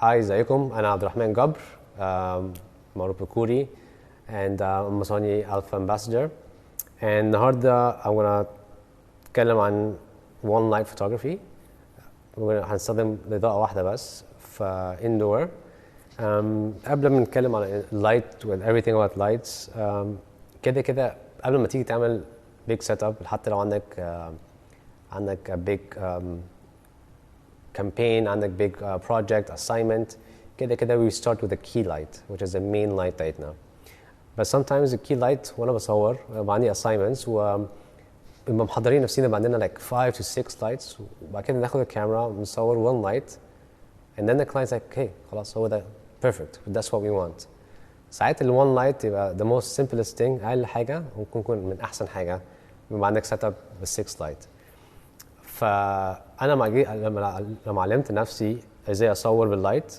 Hi, ازيكم؟ أنا Abdelrahman Gabr, معروف بكوري, and I'm a Sony Alpha Ambassador. And النهارده I'm gonna نتكلم عن one light photography. هنستخدم إضاءة واحدة بس في indoor. قبل ما نتكلم عن light and everything about lights, كده قبل ما تيجي تعمل big setup, حتى لو عندك big campaign, عندك big project, assignment, كده we start with the key light, which is the main light بتاعتنا. But sometimes the key light وانا بصور عندي assignments وبنبقى محضرين نفسينا بقى عندنا like 5 to 6 lights, وبعد كده ناخد الكاميرا ونصور one light, and then the client's like, hey خلاص هو ده perfect, that's what we want. ساعات ال one light يبقى the most simplest thing, أقل حاجة ممكن يكون من أحسن حاجة بيبقى عندك setup ب 6 light. فأنا لما علمت نفسي ازاي اصور باللايت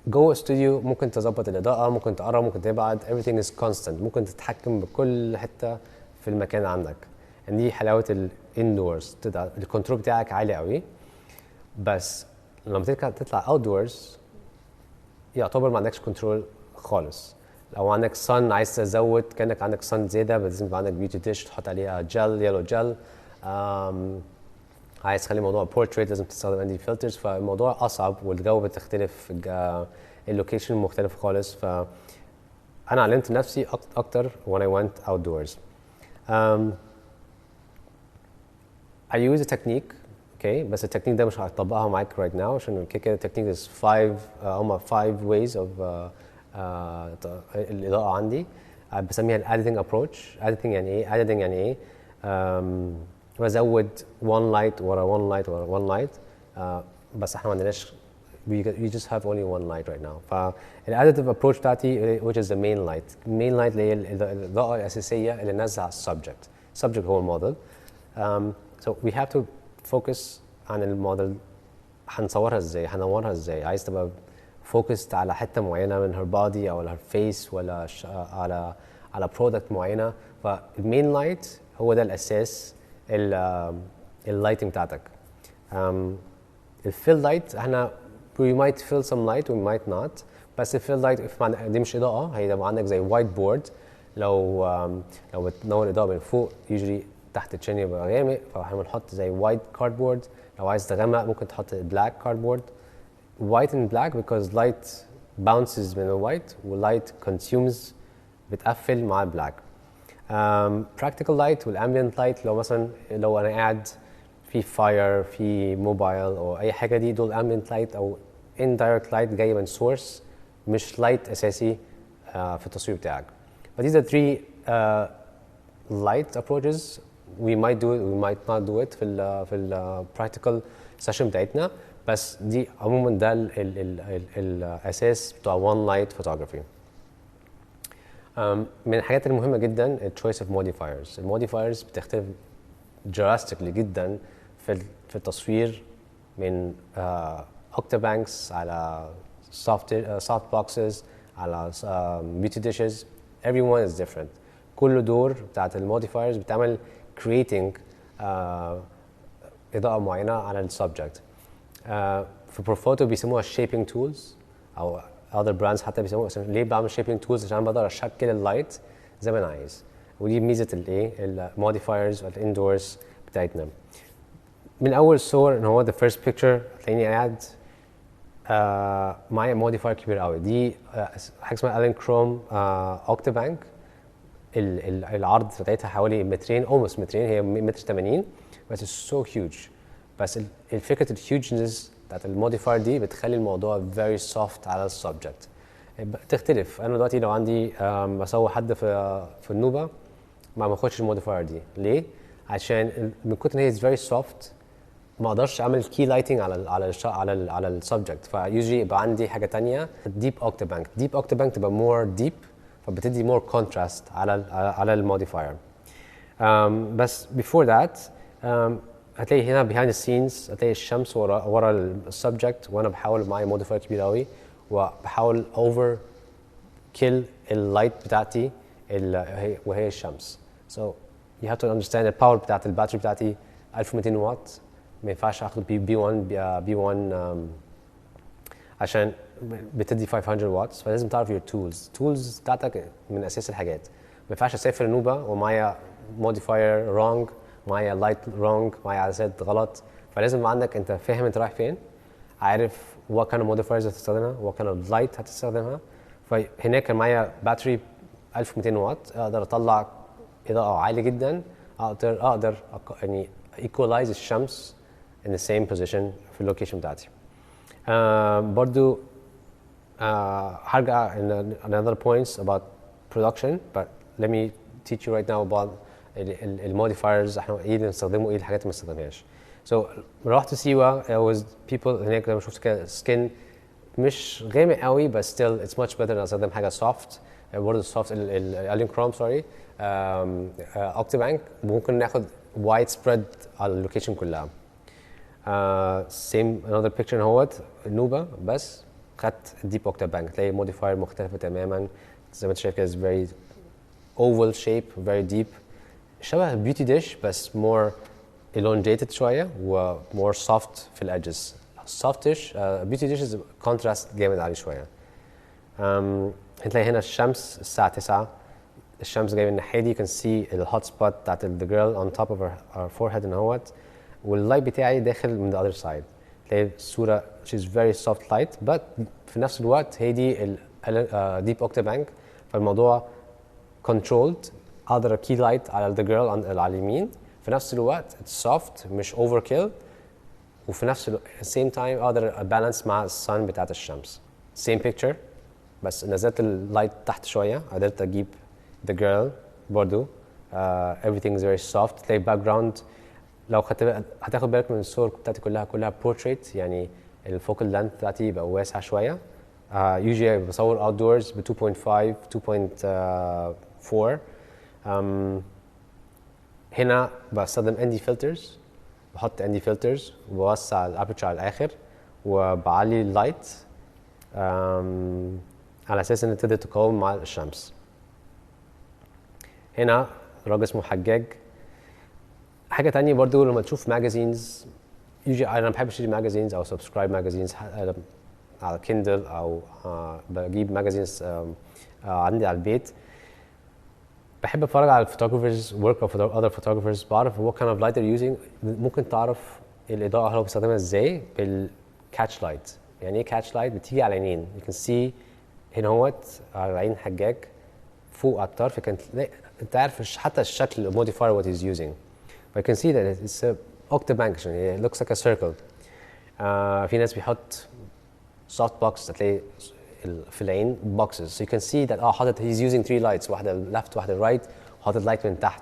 جوه استوديو, ممكن تظبط الاضاءه, ممكن تقرب, ممكن تبعد, everything is constant, ممكن تتحكم بكل حته في المكان عندك. يعني دي حلاوه الاندورز, الكنترول بتاعك عالي قوي. بس لما تطلع outdoors يعتبر ما عندكش كنترول خالص. لو عندك sun عايز تزود, كانك عندك sun زياده, لازم يبقى عندك بيوتي ديش تحط عليها جل, يلو جل. عايز تخلي الموضوع بورتريت لازم تستخدم عندي فلترز, فالموضوع اصعب والجو بتختلف, اللوكيشن مختلف خالص. فانا علمت نفسي اكتر when I went outdoors. I use a technique, okay, بس التكنيك ده مش هطبقها معاك right now عشان كده التكنيك is 5 ways of الاضاءه عندي. بسميها editing approach. editing يعني ايه؟ editing يعني ايه؟ بزود one light ورا one light ورا one light, بس احنا ما عندناش, we just have only one light right now. فالاديتيف approach بتاعتي which is the main light. main light اللي هي الإضاءة الأساسية اللي نازلة على subject هو الموديل. So we have to focus عن الموديل, هنصورها ازاي, هنورها ازاي. عايز تبقى focused على حتة معينة من her body أو her face ولا على product معينة. فالمين لايت هو ده الأساس اللايتنج بتاعتك. الفيل لايت احنا we might fill some light we might not, بس الفيل لايت دي مش اضاءه, هيبقى عندك زي وايت بورد. لو بتنور الاضاءه من فوق usually تحت الشين يبقى غامق, فاحنا بنحط زي وايت كاردبورد. لو عايز تغمق ممكن تحط بلاك كاردبورد. white and black because light bounces من الوايت واللايت consumes, بتقفل مع البلاك. practical light والambient light, لو انا قاعد في fire في موبايل او اي حاجه, دي دول ambient light او indirect light جاي من source, مش light اساسي في التصوير بتاعك. But these are 3 light approaches. We might do it, we might not do it في ال practical session بتاعتنا, بس دي عموما ده الاساس بتاع one light photography. من الحاجات المهمة جدا choice of modifiers. الموديفايرز بتختلف drastically جدا في التصوير, من octabanks على soft boxes على beauty dishes. everyone is different. كل دور بتاعت الموديفايرز بتعمل creating إضاءة معينة على السبجكت. في بروفوتو بيسموها shaping tools, أو other brands حتى بيسموها. ليه بعمل shaping tools؟ عشان بقدر اشكل اللايت زي ما انا عايز. ودي ميزه الايه الموديفايرز والاندورز بتاعتنا. من اول الصور ان هو the first picture هتلاقيني قاعد معايا موديفاير كبير قوي. دي حاجه اسمها الين كروم اوكتابانك. العرض بتاعتها حوالي مترين, almost مترين, هي متر 80, بس so huge. بس الفكره الهيوجنس بتاعت الموديفاير دي بتخلي الموضوع very soft على السبجكت. تختلف. انا دلوقتي لو عندي بصور حد في النوبه ما باخدش الموديفاير دي. ليه؟ عشان من كتر ان هي very soft ما اقدرش اعمل كي لايتنج على السبجكت. فيوجلي يبقى عندي حاجه ثانيه, ديب اوكتابانك. ديب اوكتابانك تبقى مور ديب, فبتدي مور كونتراست على الموديفاير. بس before that هتلاقي هنا behind the scenes هتلاقي الشمس ورا السبجكت, وانا بحاول معايا موديفاير كبير قوي وبحاول over kill اللايت بتاعتي وهي الشمس. So you have to understand الباور بتاعت الباتري بتاعتي 1200 واط, ما ينفعش اخد بي 1 عشان بتدي 500 واتس، فلازم تعرف your tools بتاعتك من اساس الحاجات. ما ينفعش اسافر نوبه ومعايا موديفاير wrong، معايا لايت wrong، معايا عدسات غلط. فلازم يبقى عندك انت فاهم انت رايح فين، عارف what kind of modifiers هتستخدمها، what kind of light هتستخدمها. فهناك كان معايا باتري 1200 واط، اقدر اطلع اضاءه عاليه جدا، اقدر يعني equalize الشمس in the same position في اللوكيشن بتاعتي. برضو هرجع in another points about production, but let me teach you right now about الموديفايرز احنا ايه اللي بنستخدمه وايه الحاجات اللي ما بنستخدمهاش. So رحت سيوة، I was people هناك لما شفت كده سكين مش غامق قوي بس still it's much better ان استخدم حاجه soft. برضه السوفت الالين كروم سوري اوكتيبانك ممكن ناخد وايد سبريد على اللوكيشن كلها. same another picture اهوت النوبه، بس خدت ديب اوكتيبانك تلاقي موديفاير مختلفه تماما زي ما انت شايف كده very oval shape very deep شبه بيوتي ديش بس more elongated شويه و more soft في الادجز. softish بيوتي ديش contrast جامد عليه شويه. هتلاقي هنا الشمس الساعه 9، الشمس جايه من الناحيه دي، you can see الهوت سبوت بتاعت the girl on top of her forehead اهوت، واللايت بتاعي داخل من the other side. تلاقي الصوره she's very soft light but في نفس الوقت هي دي deep octabank، فالموضوع controlled. اقدر key light على the girl على اليمين، في نفس الوقت it's soft مش overkill، وفي نفس same time اقدر balance مع السن بتاعت الشمس. same picture بس نزلت اللايت تحت شويه، قدرت اجيب the girl برضو everything is very soft. تلاقي background لو هتاخد بالك من الصور بتاعتي كلها portrait، يعني الفوكال لينث بتاعتي يبقى واسع شويه. usually بصور outdoors ب 2.5 2.4. هنا بستخدم ND filters، بحط ND filters وبوسع الابرتشر على الاخر وبعلي اللايت على اساس ان تقدر تقاوم مع الشمس. هنا راجل اسمه حجاج. حاجه تانية برضو لما تشوف ماجازينز، انا ما بحبش اشتري ماجازينز او سبسكرايب ماجازينز على كيندل او بجيب ماجازينز عندي على البيت. بحب اتفرج على الفوتوغرافرز work of other photographers، بعرف what kind of light they're using. ممكن تعرف الاضاءه هو بيستخدمها ازاي بالكاتش لايت. يعني ايه كاتش لايت؟ بتيجي على عينين، you can see هنا اهوت على عين حجاج فوق على الطرف، انت عارف حتى الشكل modifier what he's using. But you can see that it's a octabank، يعني it looks like a circle. في ناس بيحط soft box هتلاقي في العين boxes، so you can see that حاطط he's using 3 lights، واحدة left واحدة right، وحاطط light من تحت.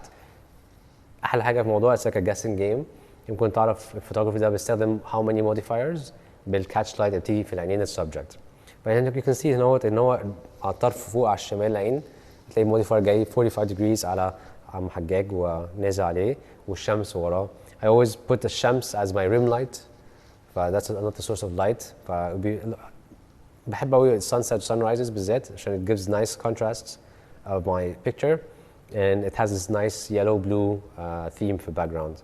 أحلى حاجة في الموضوع it's like a guessing game. يمكن تعرف الفوتوغرافي ده بيستخدم how many modifiers بالكاتش لايت اللي بتيجي في العينين السبجكت. بعدين you can see ان هو على الطرف فوق على الشمال العين تلاقي موديفاير جاي 45 degrees على محجاج ونازل عليه والشمس وراه. I always put the الشمس as my rim light، that's another source of light. بحب قوي sunset sunrises بالذات عشان it gives nice contrasts of my picture and it has this nice yellow blue theme في background.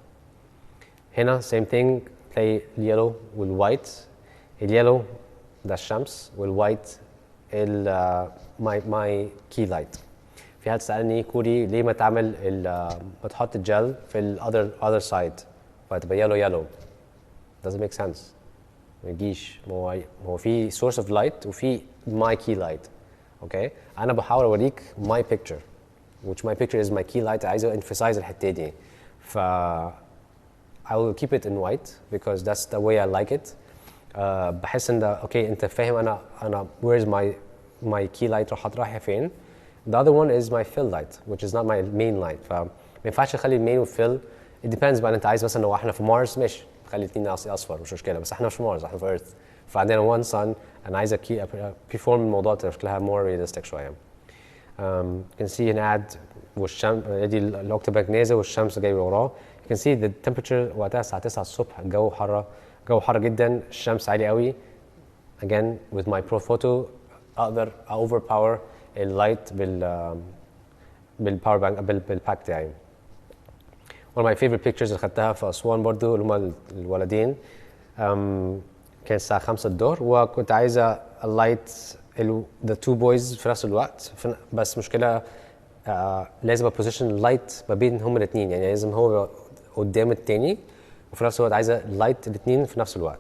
هنا same thing، تلاقي اليلو والوايت. اليلو ده الشمس والوايت my key light. في حد سألني كوري ليه ما تعمل ما تحط الجل في ال other side فتبقى yellow doesn't make sense، ما يجيش. هو في source of light وفي my key light. اوكي انا بحاول اوريك my picture which my picture is my key light. عايز emphasize الحته دي، ف I will keep it in white because that's the way I like it. بحس ان اوكي انت فاهم انا where is my key light رايحه فين. The other one is my fill light which is not my main light، فما ينفعش اخلي المين والفيل. It depends بقى انت عايز مثلا لو احنا في مارس ماشي خلي الاثنين اصفر مش مشكله، بس احنا مش في مارس احنا في ايرث، فعندنا one sun انا عايز perform الموضوع تبقى شكلها more realistic شويه. You can see هنا قاعد والشمس ادي الاوكتوباك نازل والشمس جاي وراه. You can see the temperature وقتها الساعه 9 الصبح، الجو حر جدا، الشمس عالي قوي. Again with my pro photo اقدر overpower اللايت بالباور بانك بالباك بتاعي. One of my favorite pictures اللي خدتها في أسوان برضو اللي هما الولدين. كان الساعه 5 الظهر وكنت عايزه اللايت the two boys في نفس الوقت بس مشكله لازم ابوزيشن اللايت ما بين هما الاثنين، يعني لازم هو يبقى قدام التاني وفي نفس الوقت عايزه اللايت الاثنين في نفس الوقت.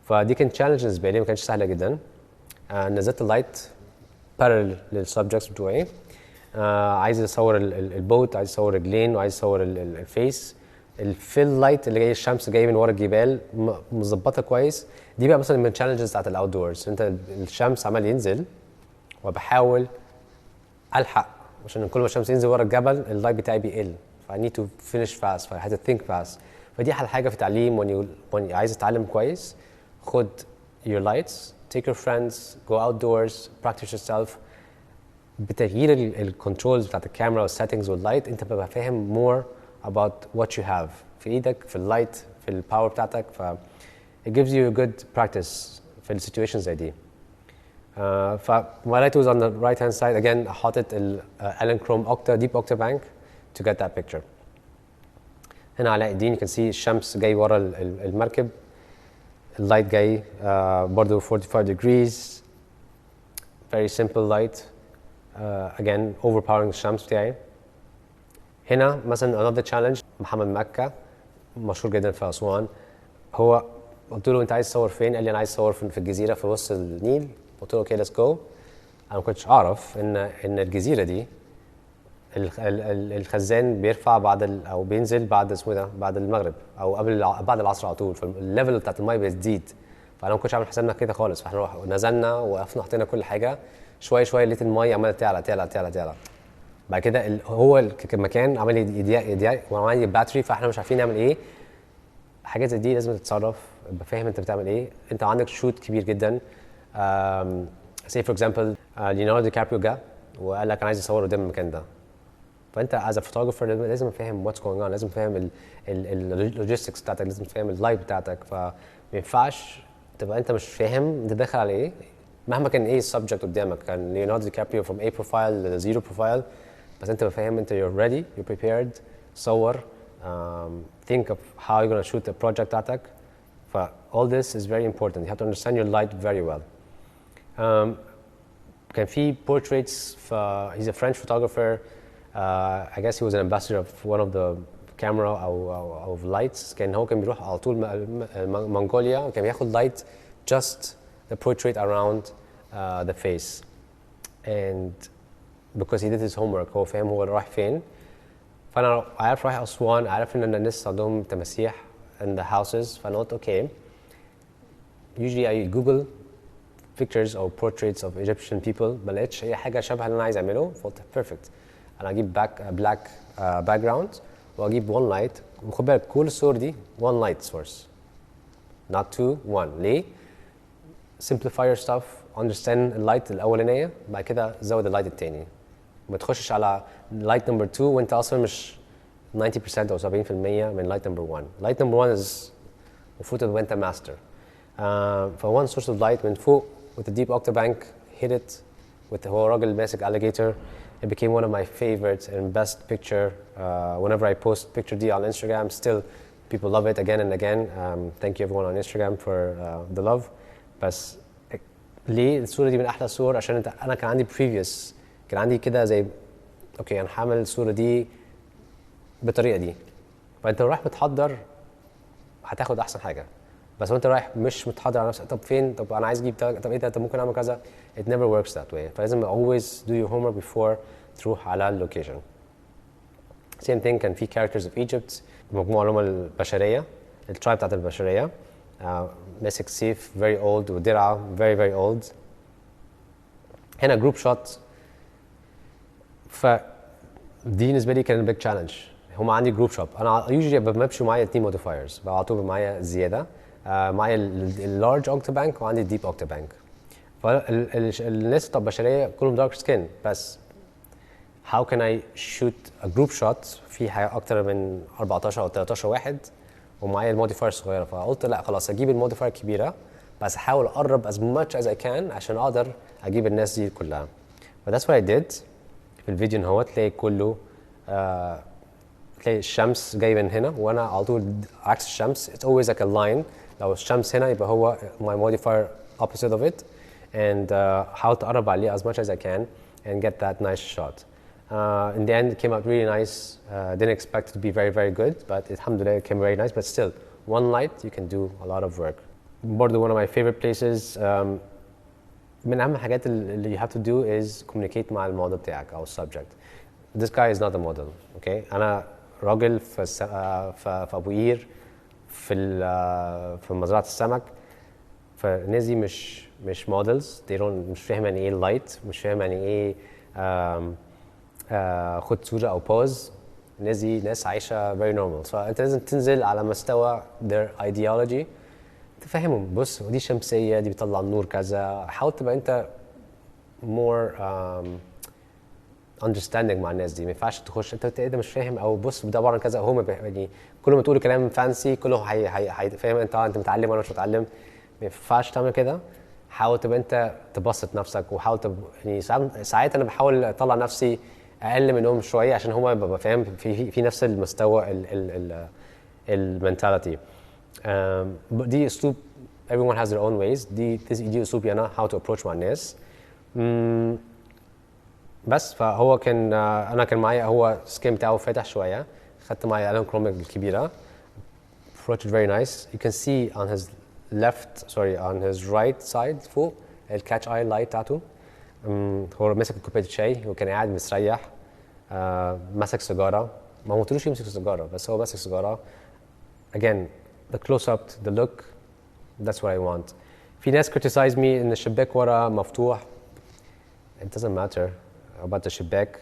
فدي كانت تشالنج بالنسبه لي، ما كانتش سهله جدا. نزلت اللايت بارل للسبجكتس بتوعي. عايز اصور البوت، عايز اصور رجلين، وعايز اصور الفيس. الفيل لايت اللي جاي الشمس جاي من ورا الجبال مظبطه كويس. دي بقى مثلا من التشالنجز بتاعت الاوت دورز، انت الشمس عمال ينزل وبحاول الحق عشان كل ما الشمس ينزل ورا الجبل اللايت بتاعي بيقل. I need to finish fast, I had to think fast. فدي احلى حاجه في التعليم. when عايز تتعلم كويس خد your lights, take your friends, go outdoors, practice yourself. بتغيير الكنترولز بتاعت الكاميرا والسيتنجز واللايت انت بتبقى فاهم more about what you have في ايدك، في اللايت، في الباور بتاعتك. ف it gives you a good practice في السيتويشنز زي دي. ف my light was on the right hand side again. حاطط Allen Chrome Octa Deep Octa Bank to get that picture. هنا على ايدين you can see الشمس جاي ورا المركب، اللايت جاي برضه 45 degrees. very simple light. Again overpowering الشمس بتاعي. هنا مثلا another challenge محمد مكة مشهور جدا في أسوان. هو قلت له انت عايز تصور فين؟ قال لي انا عايز اصور في الجزيره في وسط النيل. قلت له اوكي ليتس جو. انا ما كنتش اعرف ان الجزيره دي الخزان بيرفع او بينزل بعد اسمه ده بعد المغرب او بعد العصر على طول، فالليفل بتاعت الميه بتزيد. فانا ما كنتش عامل حسابنا كده خالص. فاحنا نزلنا وقفنا حطينا كل حاجه، شويه شويه لقيت الميه عماله تعلى تعلى تعلى تعلى. بعد كده هو المكان عمال يضيق وعمال باتري، فاحنا مش عارفين نعمل ايه. حاجات زي دي لازم تتصرف، ابقى فاهم انت بتعمل ايه. انت عندك شوت كبير جدا. say for example ليوناردو دي كابريو جه وقال لك انا عايز اصور قدام المكان ده. فانت as a photographer لازم تفهم what's going on، لازم تفهم اللوجيستكس بتاعتك، لازم تفهم اللايت بتاعتك. فما ينفعش تبقى انت مش فاهم انت داخل على ايه مهما كان ايه السبجكت قدامك. كان ليوناردو دي كابريو from A profile ل zero profile، بس انت فاهم انت you're ready, you're prepared. صور. Think of how you're going to shoot the project بتاعتك. all this is very important. You have to understand your light very well. كان في portraits. He's a French photographer. I guess he was an ambassador of one of the camera أو of lights. هو كان بيروح على طول منغوليا وكان بياخد light just the portrait around the face. And because he did his homework هو فاهم هو رايح فين. فانا عارف رايح اسوان، عارف ان الناس عندهم تماسيح in the houses. فانا قلت اوكي usually I Google pictures or portraits of Egyptian people، ما لقيتش اي حاجه شبه اللي انا عايز اعمله. فقلت perfect. انا اجيب black background واجيب one light. وخد بالك كل الصور دي one light source not two one. ليه؟ simplify your stuff, understand اللايت الاولانيه، بعد كده زود اللايت الثاني. ما تخشش على لايت نمبر 2 وانت اصلا مش 90% او 70% من لايت نمبر 1. لايت نمبر 1 is المفروض تبقى انت ماستر. ف one source of light من فوق with the deep octabank hit it with هو راجل ماسك alligator. It became one of my favorites and best picture. Whenever I post picture دي on Instagram still people love it again and again. Thank you everyone on Instagram for the love. بس ليه الصورة دي من أحلى الصور؟ عشان أنا كان عندي previous، كان عندي كده زي اوكي انا هعمل الصوره دي بالطريقه دي. فانت رايح متحضر هتاخد احسن حاجه، بس وانت رايح مش متحضر على نفسك طب فين، طب انا عايز اجيب طب ايه ده، طب ممكن اعمل كذا. it never works that way. فلازم always do your homework before تروح على اللوكيشن. same thing كان في characters of Egypt، مجموعه اللي هم البشريه، الترايب بتاعت البشريه. ماسك سيف very old ودرعه very very old. هنا جروب شوت. فدي بالنسبه لي كان بيج تشالنج. هم عندي جروب شوب، انا يوجولي بمشي معايا 2 موديفايرز على طول معايا زياده. معايا اللارج اوكتا بانك وعندي الديب اوكتا بانك. فالناس بتوع البشريه كلهم دارك سكين، بس how can I shoot a group shot في حاجه اكتر من 14 او 13 واحد ومعايا الموديفاير الصغيره. فقلت لا خلاص اجيب الموديفاير الكبيره، بس احاول اقرب as much as I can عشان اقدر اجيب الناس دي كلها. ف that's what I did. في الفيديو ان هو تلاقي كله تلاقي الشمس جايه من هنا وانا على طول عكس الشمس. it's always like a line لو الشمس هنا يبقى هو my modifier opposite of it and حاولت اقرب عليه as much as I can and get that nice shot. In the end it came out really nice. Didn't expect it to be very very good, but alhamdulillah it came very nice. But still, one light you can do a lot of work. برضه one of my favorite places. من أهم الحاجات اللي you have to do is communicate مع الموديل بتاعك أو subject. This guy is not a model, okay? أنا راجل في أبو قير في مزرعة السمك. فالناس دي مش models. They don't مش فاهم يعني إيه light، مش فاهم يعني إيه خد صورة أو pose. الناس دي ناس عايشة very normal. فأنت لازم تنزل على مستوى their ideology. تفهمهم بص دي شمسيه دي بتطلع النور كذا. حاول تبقى انت more understanding مع الناس دي. ما ينفعش تخش انت مش فاهم او بص ده عباره عن كذا. هم يعني كل ما تقول كلام فانسي كله فاهم انت متعلم وانا مش متعلم. ما ينفعش تعمل كده. حاول تبقى انت تبسط نفسك وحاول يعني ساعات انا بحاول اطلع نفسي اقل منهم شويه عشان هم يبقى فاهم في نفس المستوى المنتاليتي. دي اسلوب everyone has their own ways. دي اسلوبي انا how to approach مع الناس. بس فهو كان انا كان معايا هو سكيم بتاعه فاتح شويه. خدت معايا الان كروم الكبيره. approached very nice. You can see on his right side فوق الكاتش اي لايت بتاعته. هو ماسك كوبايه شاي وكان قاعد مستريح. ماسك سيجاره. ما قلتلوش يمسك سيجاره بس هو ماسك سيجاره. Again, the close-up, the look, that's what I want. في ناس criticize me إن الشباك ورا مفتوح. It doesn't matter about the شباك.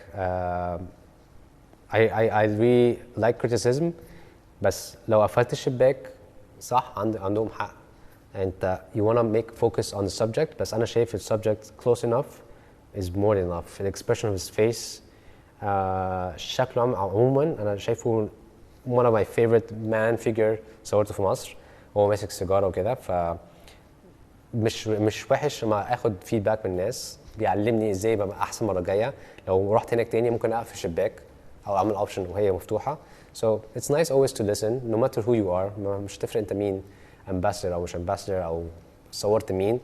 I really like criticism. بس لو قفلت الشباك صح عندهم حق. أنت you wanna make focus on the subject. بس أنا شايف ال subject close enough is more than enough. The expression of his face. شكله عموما أنا شايفه one of my favorite man figure صورته في مصر. هو ماسك سيجاره وكده. ف مش وحش لما اخد فيدباك من الناس. بيعلمني ازاي ابقى احسن المره الجايه. لو رحت هناك تاني ممكن اقفل الشباك او اعمل اوبشن وهي مفتوحه. So it's nice always to listen no matter who you are. مش تفرق انت مين ambassador او مش ambassador او صورت مين.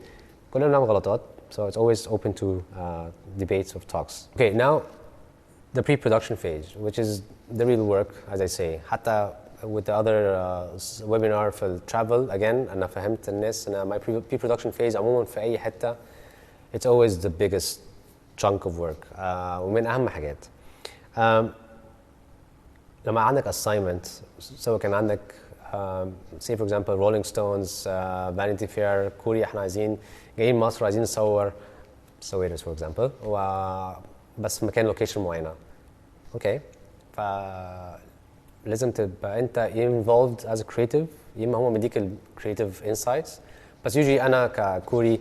كلنا بنعمل غلطات. So it's always open to debates of talks. Okay, now the pre-production phase, which is the real work, as I say. حتى with the other webinar for travel, again, أنا فهمت الناس أن my pre-production phase عموما في أي حتة it's always the biggest chunk of work. ومن أهم حاجات. لما عندك assignment سواء كان عندك say for example Rolling Stones, Vanity Fair, كوري احنا جايين مصر عايزين نصور سويرس for example بس في مكان لوكيشن معينه. اوكي فلازم تبقى انت involved as a creative. يا اما هو مديك ال creative insights بس usually انا ككوري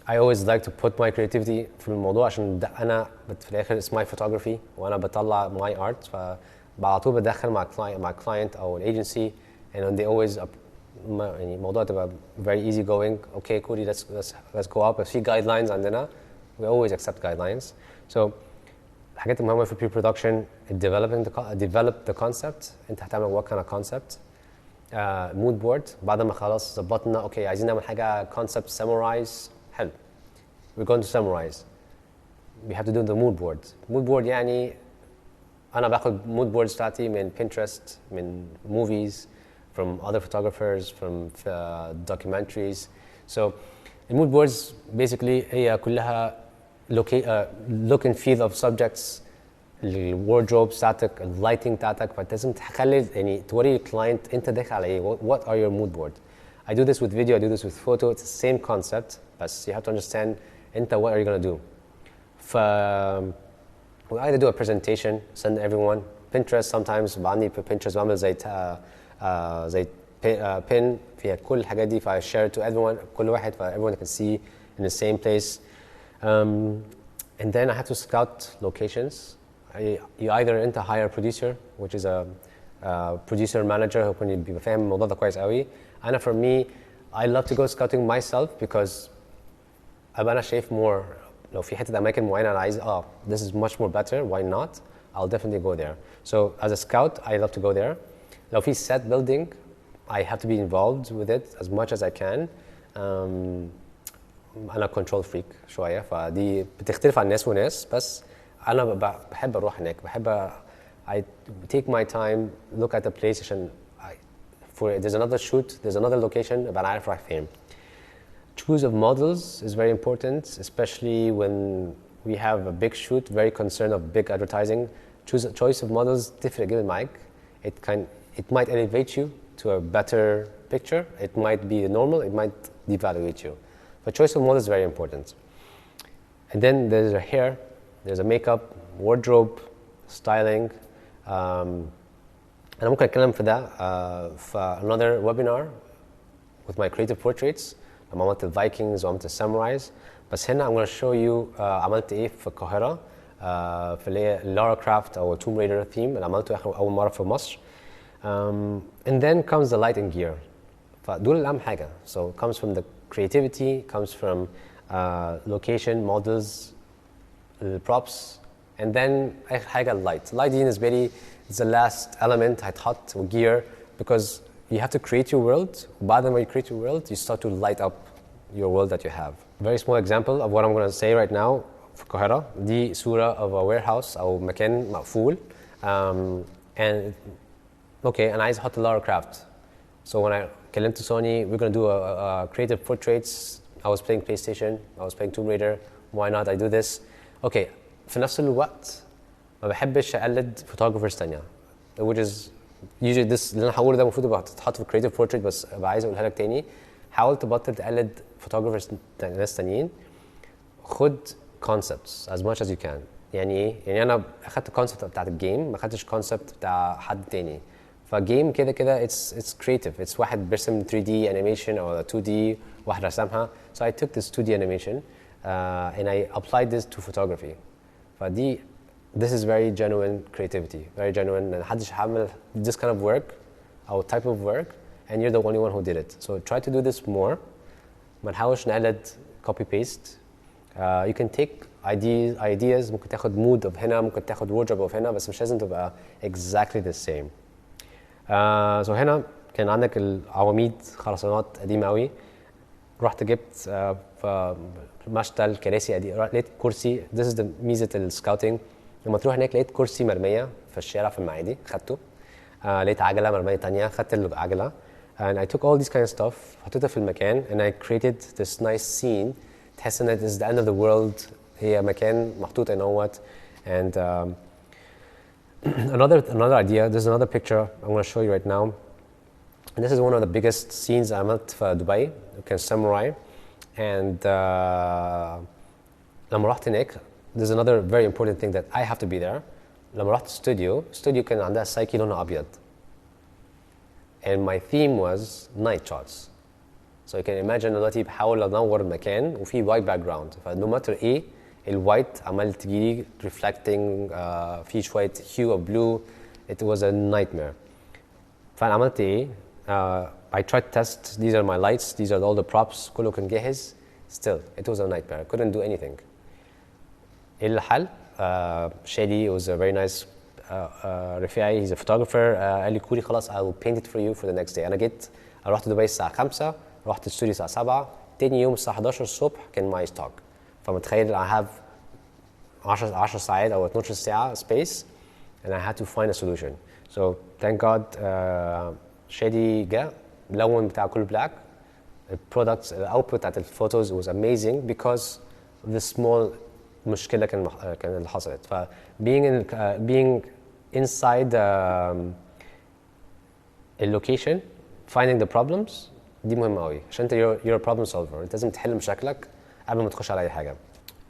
I always like to put my creativity في الموضوع عشان انا في الاخر it's my photography وانا بطلع my art. فعلى طول بدخل مع client او الايجنسي and they always يعني الموضوع تبقى very easy going. Okay كوري let's go up. بس في guidelines عندنا. We always accept guidelines. So الحاجات المهمة في pre-production develop the concept. انت هتعمل what kind of concept. mood board بعد ما خلاص ظبطنا اوكي عايزين نعمل حاجة concept summarize. حلو. We're going to summarize. We have to do the mood board. Mood board يعني أنا باخد mood boards بتاعتي من Pinterest, من movies, from other photographers, from documentaries. So the mood boards basically هي كلها look and feel of subjects, الwardrobe بتاعتك, الlighting بتاعتك. فأنت لازم تخلي يعني توري الكلاينت أنت داخل على إيه. What are your mood board? I do this with video, I do this with photo. It's the same concept, but you have to understand أنت what are you gonna do. We either do a presentation, send everyone. Pinterest sometimes بعمل Pinterest بعمل زي pin فيها كل الحاجات دي. I share it to everyone, كل واحد everyone can see in the same place. And then I have to scout locations. You either أنت hire a producer, which is a producer manager who can يبقى فاهم الموضوع ده كويس قوي. أنا for me, I love to go scouting myself because أبقى أنا شايف more. لو في حتة أماكن معينة أنا عايز this is much more better, why not? I'll definitely go there. So as a scout, I love to go there. لو في set building I have to be involved with it as much as I can. أنا control freak شوية، فدي بتختلف عن ناس وناس، بس أنا بحب أروح هناك، بحب I take my time, look at the place عشان there's another shoot, there's another location أبقى أنا عارف رايح فين. Choose of models is very important, especially when we have a big shoot, very concerned of big advertising. Choice of models تفرق جدا معاك. It might elevate you to a better picture. It might be normal. It might devaluate you. But choice of models is very important. And then there's a hair, there's a makeup, wardrobe, styling. أنا ممكن أتكلم في ده في another webinar with my creative portraits. لما عملت الفايكنجز وعملت السامورايز، بس هنا I'm gonna show you عملت ايه في القاهرة في اللي هي لارا كرافت او توم رايدر ثيم اللي عملته اول مرة في مصر. And then comes the lighting gear. فدول الأهم حاجة. So it comes from the creativity, comes from location, models, props, and then آخر حاجة اللايت. اللايت دي بالنسبة لي is the last element هيتحط gear because you have to create your world. وبعد ما you create your world, you start to light up your world that you have. Very small example of what I'm going to say right now في القاهرة. دي صورة of a warehouse أو مكان مقفول. And okay, أنا عايز أحط لارا كرافت. So when I كلمت Sony, we're going to do a creative portraits. I was playing PlayStation, I was playing Tomb Raider. Why not I do this? Okay, في نفس الوقت ما بحبش أقلد photographers تانية. Which is usually this اللي أنا هقوله ده المفروض يبقى تتحط في creative portrait، بس أبقى عايز أقولها لك تاني. حاول تبطل تقلد photographers ناس تانيين. خد concepts as much as you can. يعني إيه؟ يعني أنا أخدت concept بتاعت الجيم، ما أخدتش concept بتاع حد تاني. فجيم كده كده it's creative. It's واحد بيرسم 3D animation أو 2D واحد رسمها. So I took this 2D animation and I applied this to photography. فدي this is very genuine creativity, very genuine. محدش هيعمل this kind of work أو type of work and you're the only one who did it. So try to do this more. ما نحاولش نقلد copy paste. You can take ideas ممكن تاخد mood of هنا، ممكن تاخد wardrobe of هنا، بس مش لازم تبقى exactly the same. So هنا كان عندك العواميد خرسانات قديمة قوي. رحت جبت في مشتل كراسي قديمة، لقيت كرسي. This is the ميزة السكاوتنج. لما تروح هناك لقيت كرسي مرمية في الشارع في المعادي، خدته. لقيت عجلة مرمية تانية، خدت العجلة. And I took all these kind of stuff حطيتها في المكان and I created this nice scene. تحس ان this is the end of the world. هي مكان محطوط in اهوت. And another idea. There's another picture I'm going to show you right now. And this is one of the biggest scenes I عملت في دبي. كان samurai. And لما رحت هناك, there's another very important thing that I have to be there. لما رحت studio كان عندها سايكي لونها أبيض. And my theme was night shots. So you can imagine دلوقتي بحاول أنور المكان وفي white background. no matter إيه الوايت عمال تجيلي reflecting في شوية hue of blue. It was a nightmare. فأنا عملت إيه؟ I tried to test. These are my lights. These are all the props. كله كان جاهز. Still, it was a nightmare. I couldn't do anything. إيه الحل؟ Shady was a very nice رفيعي. He's a photographer. قال لي كوري خلاص I will paint it for you for the next day. أنا رحت دبي الساعة 5. رحت الاستوديو الساعة 7. تاني يوم الساعة 11 الصبح كان معي ستوك. فمتخيل I have 10 ساعات أو 12 ساعة space and I had to find a solution. So thank God Shady جاء ملون بتاع كله black. The products, the output بتاعت الفوتوز was amazing because of the small مشكلة كان اللي حصلت. ف being inside a location, finding the problems دي مهمة قوي عشان انت you're a problem solver. انت لازم تحل مشاكلك قبل ما تخش على أي حاجة.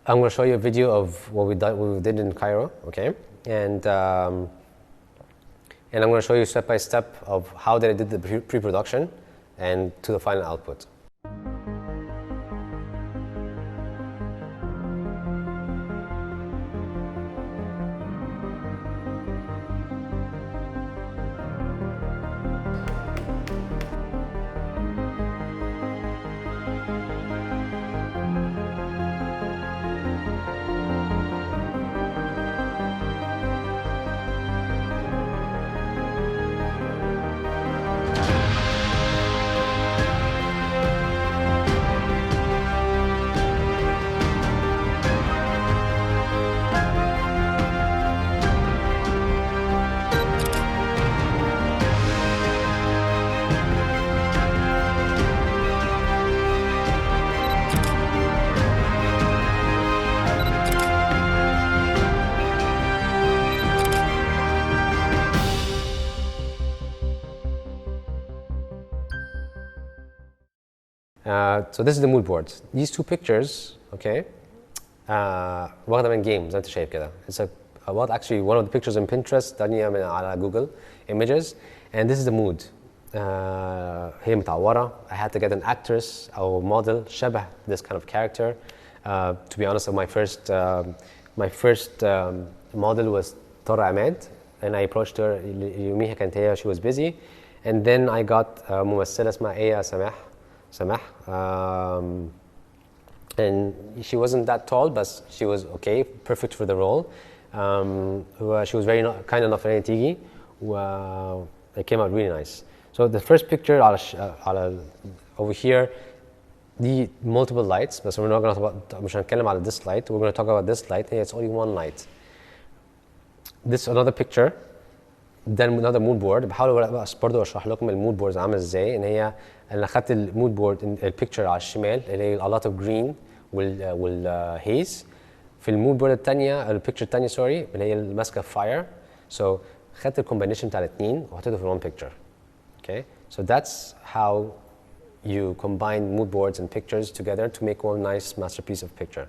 I'm going to show you a video of what we did in Cairo, okay? And I'm going to show you step by step of how that I did the pre-production and to the final output. So this is the mood board. These two pictures, okay, واخدة من game زي ما انت شايف كده. It's about actually one of the pictures in Pinterest, تانية من على Google Images, and this is the mood. هي متعورة. I had to get an actress أو model شبه this kind of character. To be honest, my first model was طارق عماد, and I approached her. يوميها كانت هي she was busy, and then I got ممثلة اسمها إيه سماح. And she wasn't that tall, but she was okay, perfect for the role. She was very kind enough for تيجي, it came out really nice. So the first picture على over here, the multiple lights, but we're not going to talk about, مش هنتكلم على this light. We're going to talk about this light. It's only one light. This another picture, then another mood board. بحاول برضه اشرح لكم المود بوردز عامل ازاي. ان هي انا اخدت المود بورد البيكتشر على الشمال اللي هي a lot of green والهيز. في المود بورد الثانيه البيكتشر الثانيه سوري اللي هي الماسكه فاير. So خدت الكومبينيشن بتاع الاثنين وحطيته في one picture. Okay, so that's how you combine mood boards and pictures together to make one nice masterpiece of picture.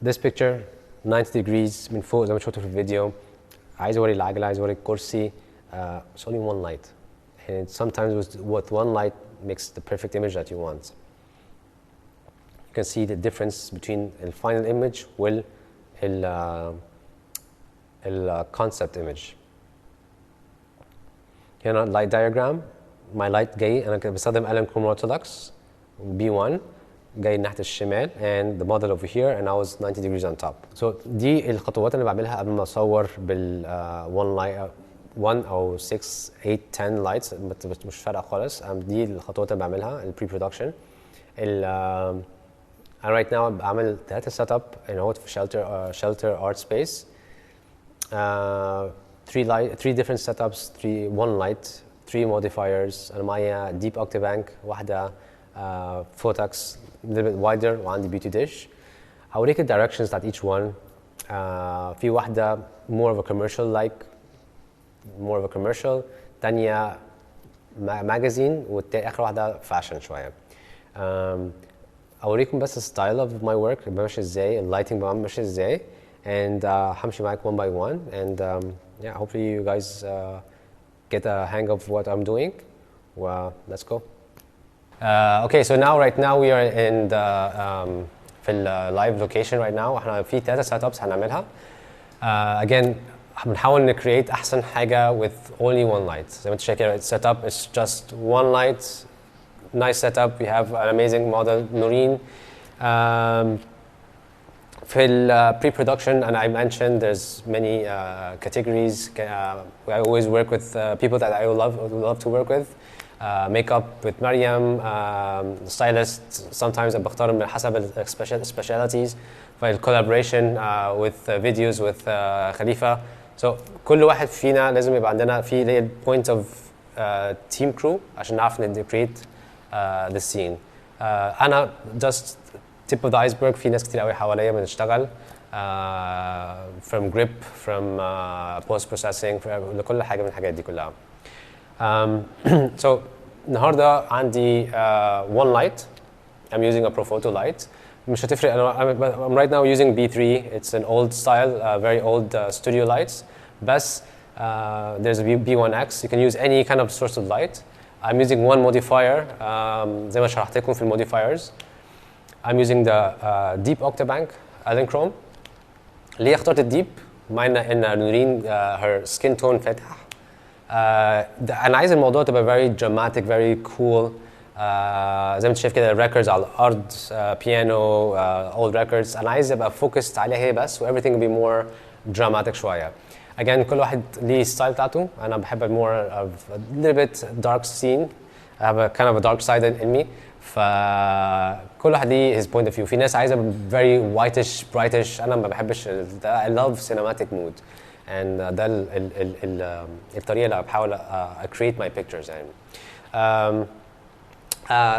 This picture 90 degrees من فوق زي ما شفتوا في الفيديو. عايز اوري العجله, عايز اوري الكرسي. It's only one light, and sometimes with one light makes the perfect image that you want. You can see the difference between the final image وال concept image. هنا light diagram. My light جاي انا بستخدم Allen Chromatolux B1 جاي ناحية الشمال, and the model over here, and I was 90 degrees on top. So دي الخطوات اللي بعملها قبل ما اصور بال one light 1 أو 6 8 10 lights, مش فارقة خالص. دي الخطوات اللي بعملها ال pre-production. أنا right now بعمل 3 سيت اب هنا هو في shelter art space. 3 different setups, 1 light, 3 modifiers. أنا معايا deep octabank واحدة, photox a little bit wider, وعندي beauty dish. هوريك ال directions بتاعت each one. في واحدة more of a commercial, تانية magazine, آخر واحدة fashion شوية. أوريكم بس style of my work ماشي ازاي, اللايتنج ماشي ازاي, and همشي معاك one by one, and yeah, hopefully you guys get a hang of what I'm doing. Well, let's go. Okay, so right now we are in the في ال live location right now. احنا في 3 setups ups هنعملها. Again بنحاول نكريت احسن حاجه with only one light. زي ما انت شايف كده setup is just one light, nice setup. We have an amazing model Noreen. في ال pre-production, and I mentioned there's many categories. I always work with people that I love to work with. Makeup with Mariam, stylist. Sometimes بختار من حسب ال specialities. في collaboration with videos with Khalifa. So كل واحد فينا لازم يبقى عندنا في point of team crew عشان نعرف create the scene. أنا just tip of the iceberg. في ناس كتير قوي حواليا بنشتغل from grip, from post processing, لكل حاجة من الحاجات دي كلها. So النهارده عندي one light. I'm using a Profoto light. مش هتفرق. I'm right now using B3. It's an old style, very old studio lights. بس there's a B1X. You can use any kind of source of light. I'm using one modifier. زي ما شرحت لكم في الموديفايرز. I'm using the deep octabank Allen Chrome. ليه اخترت الديب؟ مع ان نورين her skin tone فاتح. انا عايز الموضوع تبقى very dramatic, very cool. زي ما انت شايف كده records على الارض, piano, old records. انا عايز ابقى focused عليها هي بس, و everything will be more dramatic شويه. Again, كل واحد ليه ستايل بتاعته. انا بحب more of a little bit dark scene. I have a kind of a dark side in me. فكل واحد ليه his point of view. في ناس عايزه very whitish, brightish. انا ما بحبش. I love cinematic mood. And ده الطريقه اللي بحاول create my pictures يعني.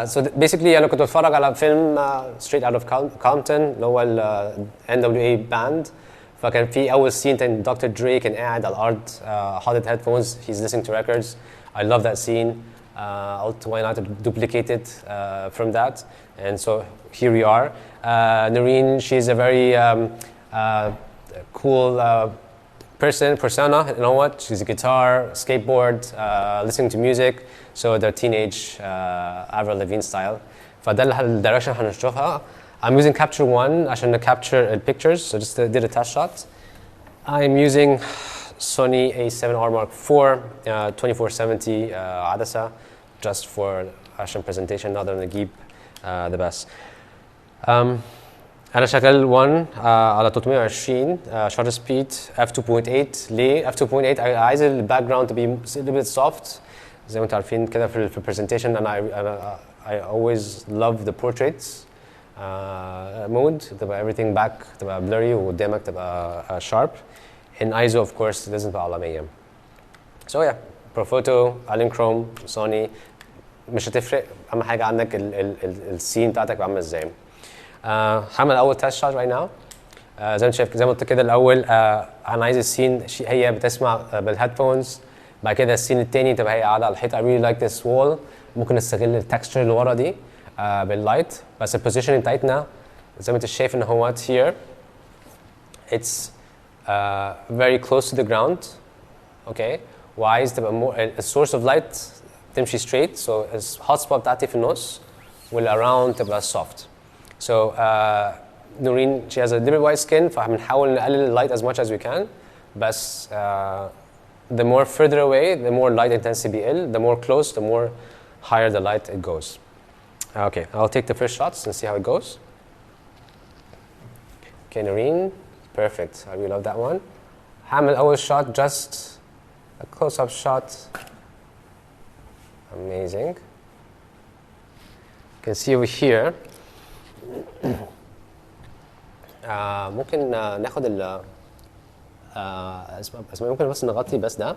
So basically أنا كنت بتفرج على فيلم Straight Out of Compton اللي هو ال NWA band. فكان في أول scene كان دكتور دري كان قاعد على الأرض حاطط headphones. He's listening to records. I love that scene. قلت why not duplicate it from that, and so here we are. Noreen, she's a very cool persona. You know what? She's a guitar, skateboard, listening to music. So the teenage Avril Lavigne style. فده الدايركشن هنشوفها. I'm using Capture One عشان capture pictures. So just did a test shot. I'm using Sony A7R Mark IV 2470 عدسة just for عشان presentation rather than نجيب the best. أنا شغال 1 على 320 shutter speed f2.8. ليه f2.8؟ عايز الباك جراوند to be a little bit soft زي ما انتم عارفين كده في presentation. أنا I always love the portraits mode. تبقى everything back تبقى blurry وقدامك تبقى sharp. In ISO of course لازم تبقى على 100. So yeah, Profoto, Chrome, Sony مش هتفرق. أهم حاجة عندك السين بتاعتك عاملة ازاي. هعمل أول تيست شوت right now. زي ما انت شايف زي ما قلت كده الأول أنا عايز السين هي بتسمع بالهيدفونز. بعد كده السين التاني تبقى هي قاعدة على الحيط. I really like this wall. ممكن نستغل التكستشر اللي ورا دي باللايت. بس البوزيشن بتاعتنا زي ما انت شايف ان هو here it's very close to the ground. Okay. وعايز تبقى more source of light تمشي straight. So الهوت سبوت بتاعتي في النص والاراوند تبقى soft. So Noreen she has a little bit white skin فبنحاول نقلل اللايت as much as we can. بس the more further away the more light intensity بيقل. The more close the more higher the light it goes. Okay, I'll take the first shots and see how it goes. Okay, Noreen, perfect. I really love that one. هعمل أول shot, just a close-up shot. Amazing. You can see over here. ممكن ناخد اسمه ممكن بس نغطي بس ده.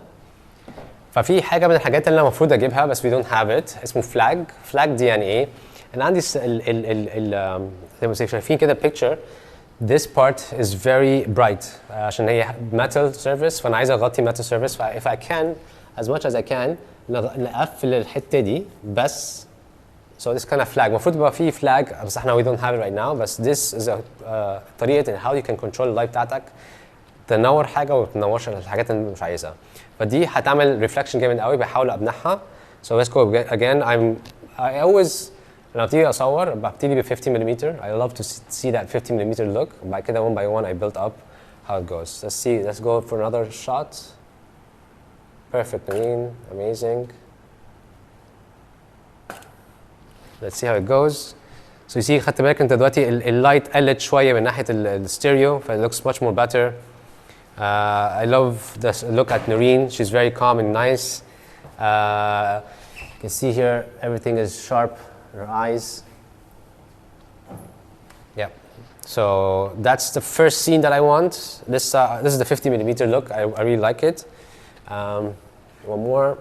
ففي حاجة من الحاجات اللي أنا المفروض أجيبها بس we don't have it اسمه flag دي يعني إيه؟ أنا عندي زي ما شايفين كده picture. This part is very bright عشان هي metal surface فأنا عايز أغطي metal surface. if I can as much as I can نقفل الحتة دي بس. So this kind of flag المفروض يبقى فيه flag بس احنا we don't have it right now. بس this is طريقة how you can control اللايت بتاعتك تنور حاجة وتنورش الحاجات اللي مش عايزها. فدي هتعمل reflection جامد قوي بحاول أبنحها. So let's go again. I always لما ببتدي أصور ببتدي ب 50 mm. I love to see that 50 mm look. بعد كده one by one I built up how it goes. Let's go for another shot. Perfect, Noreen. Amazing. Let's see how it goes. So you see خدت بالك انت دلوقتي اللايت قلت شوية من ناحية الستيريو ف it looks much more better. I love the look at Noreen. She's very calm and nice. You can see here everything is sharp. Her eyes. Yeah. So that's the first scene that I want. This is the 50 mm look. I really like it. One more.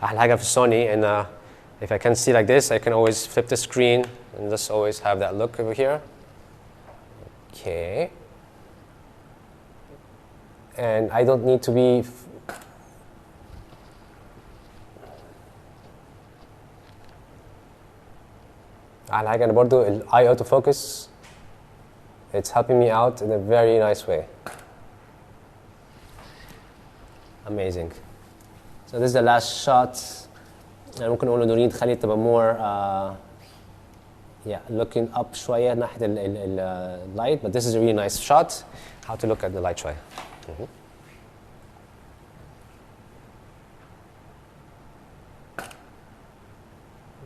أحلى حاجة في Sony and if I can see like this, I can always flip the screen and just always have that look over here. Okay. And I don't need to be على حاجة أنا برضو ال eye autofocus it's helping me out in a very nice way. Amazing. So this is the last shot. يعني ممكن نقول نورين تخلي تبقى more yeah looking up شوية ناحية ال light. But this is a really nice shot. How to look at the light شوية.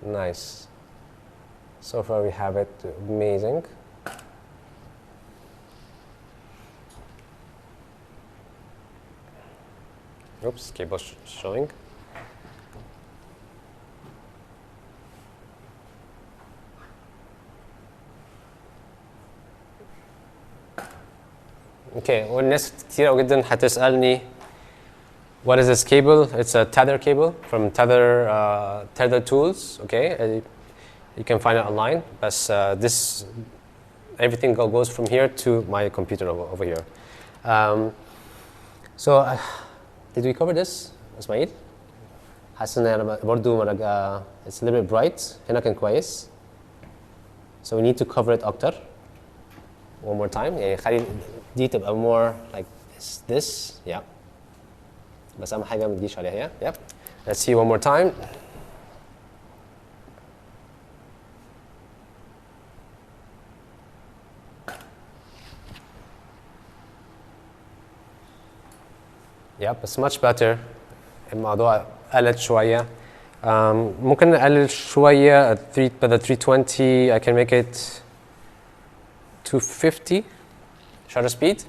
Nice. So far we have it. Amazing. Oops, cable showing. Okay, والناس كتير جدا هتسألني what is this cable? It's a tether cable from tether tools. Okay, you can find it online. But this everything goes from here to my computer over here. So did we cover this, Ismail? حاسس ان انا برضو it's a little bit bright. هنا كان كويس. So we need to cover it اكتر. One more time. يعني خلي دي تبقى more like this. Yeah. بس اهم حاجه ما تجيش عليها. Yeah. Let's see one more time. Yep, it's much better. الموضوع قلت شوية. ممكن نقلل شوية بدل 320 I can make it 250 shutter speed.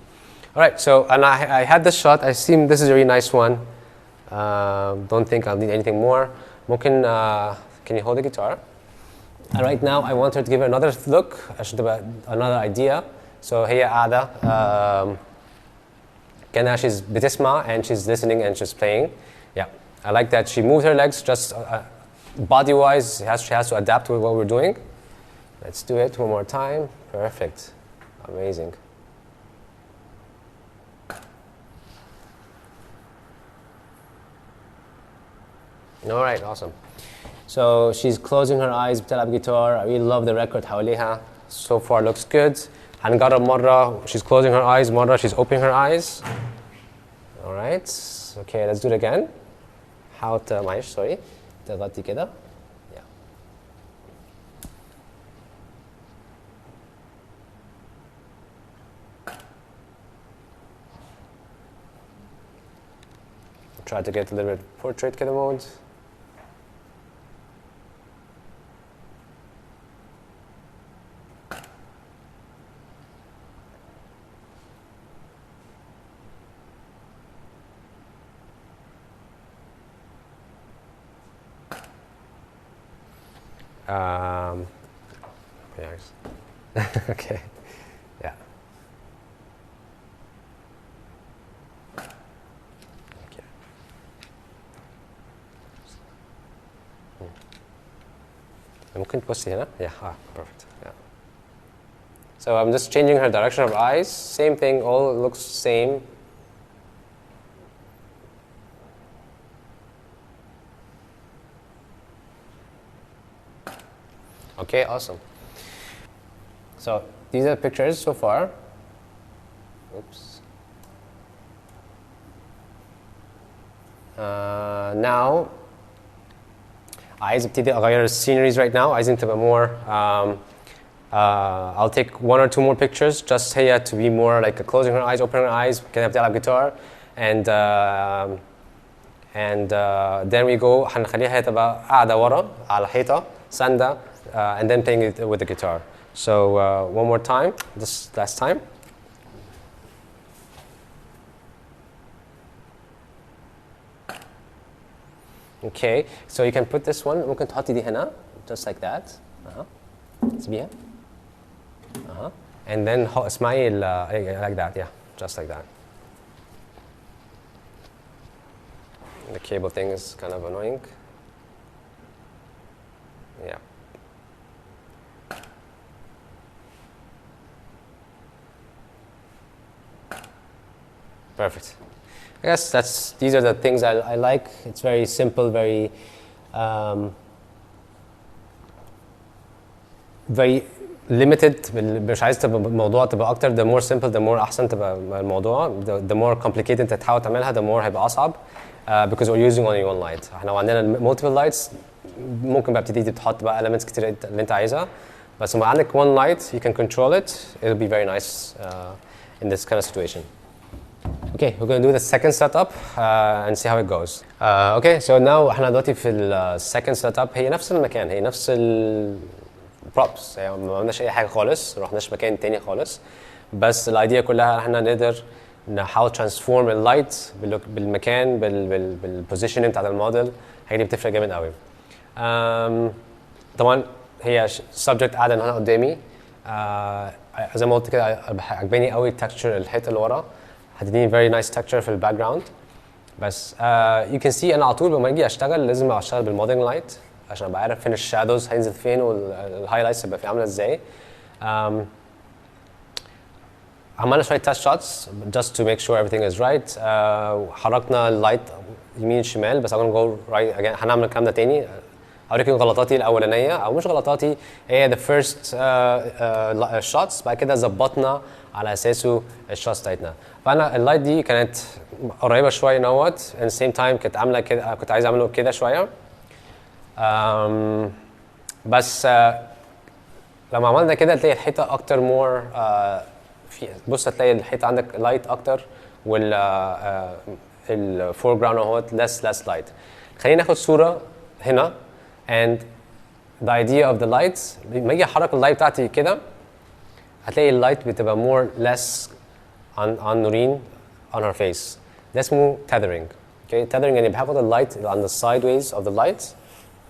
Alright, so and I had this shot. I see this is a really nice one. Don't think I'll need anything more. ممكن can you hold the guitar? And right now I want her to give it another look. عشان تبقى another idea. So هي قاعدة كأنها she's بتسمع and she's listening and she's playing. Yeah, I like that she moved her legs just body-wise. She has to adapt to what we're doing. Let's do it one more time. Perfect. Amazing. All right, awesome. So she's closing her eyes بتلعب guitar. I really love the record حواليها. So far looks good. هنجرب مرة she's closing her eyes, مرة she's opening her eyes. All right. Okay, let's do it again. How to معلش sorry. تغطي كده. Yeah. Try to get a little bit portrait كده mode. Yes. Okay. Yeah. Okay. ممكن تبصي هنا? Yeah. Perfect. Yeah. So I'm just changing her direction of eyes. Same thing. All looks same. Okay, awesome. So these are pictures so far. Oops. Now, عايز ابتدي اغير sceneries right now. عايزين تبقى more. I'll take one or two more pictures. Just هي to be more like closing her eyes, opening her eyes. كده بتلعب guitar and then we go. هنخليها تبقى قاعدة ورا على حيطة ساندة. And then playing it with the guitar. So one more time, this last time. Okay, so you can put this one, ممكن تحطي دي هنا, just like that. تسيبيها. And then اسمعي like that, yeah, just like that. The cable thing is kind of annoying. Yeah. Perfect. I guess these are the things I like. It's very simple, very very limited. مش عايز تبقى الموضوع تبقى أكتر. The more simple, the more أحسن تبقى الموضوع. The more complicated أنت تحاول تعملها, the more هيبقى أصعب. Because we're using only one light. احنا لو عندنا multiple lights ممكن بقى تبتدي تحط بقى elements كتير اللي أنت عايزها. بس لما عندك one light, you can control it. It'll be very nice in this kind of situation. Okay, we're going to do the second setup and see how it goes. Okay, so now احنا دلوقتي في ال second setup. هي نفس المكان, هي نفس ال props. يعني ما عملناش أي حاجة خالص, ما رحناش مكان تاني خالص. بس الidea كلها احنا نقدر نحاول transform اللايت بالمكان بالpositioning بتاعت الموديل. هي دي بتفرق جامد قوي. طبعا هي subject قاعدة هنا قدامي. زي ما قلت كده عجباني قوي texture الحيطة اللي ورا. هتديني very nice texture في الباك جراوند. بس you can see انا على طول لما اجي اشتغل لازم اشتغل بالموديلنج لايت عشان ابقى عارف فين الشادوز هينزل فين والهايلايتس هيبقى في عامله ازاي. عملنا شويه تest shots just to make sure everything is right. حركنا اللايت يمين شمال، بس I'm gonna go right again. هنعمل الكلام ده تاني. اوريكم غلطاتي الاولانيه او مش غلطاتي، هي the first shots. بعد كده ظبطنا على اساسه الشوتس بتاعتنا. فانا اللايت دي كانت قريبه شويه نوت and same time كنت عامله كده، كنت عايز اعمله كده شويه. بس لما عملنا كده تلاقي الحيطه اكتر مور في، بص هتلاقي الحيطه عندك لايت اكتر، وال الفور اهوت less light. خلينا ناخد صوره هنا and the idea of the lights. لما اجي احرك اللايت بتاعتي كده هتلاقي اللايت بتبقى more less on نورين on her face. ده اسمه tethering. Okay, tethering يعني باخد اللايت on the sideways of the light.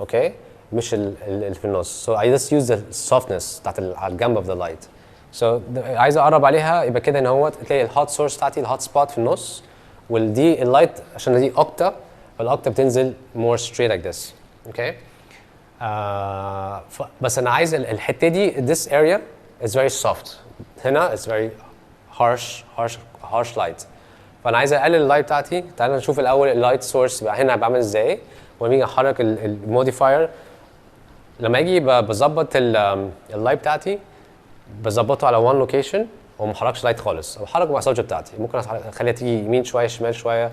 Okay, مش اللي في النص. So I just use the softness بتاعت على الجنب of the light. So عايز اقرب عليها يبقى كده ان هو تلاقي الهوت سورس بتاعتي الهوت سبوت في النص، والدي اللايت عشان دي اوكتا، فالاوكتا بتنزل more straight like this. Okay. بس انا عايز الحته دي this area is very soft. هنا it's very harsh light. فانا عايز اقلل اللايت بتاعتي. تعالى نشوف الاول اللايت سورس بقى هنا بعمل ازاي، ولما اجي احرك الموديفاير لما اجي بظبط اللايت بتاعتي بظبطه على one location وما احركش لايت خالص، بحرك مع السبجكت بتاعتي. ممكن اخليها تيجي يمين شويه شمال شويه،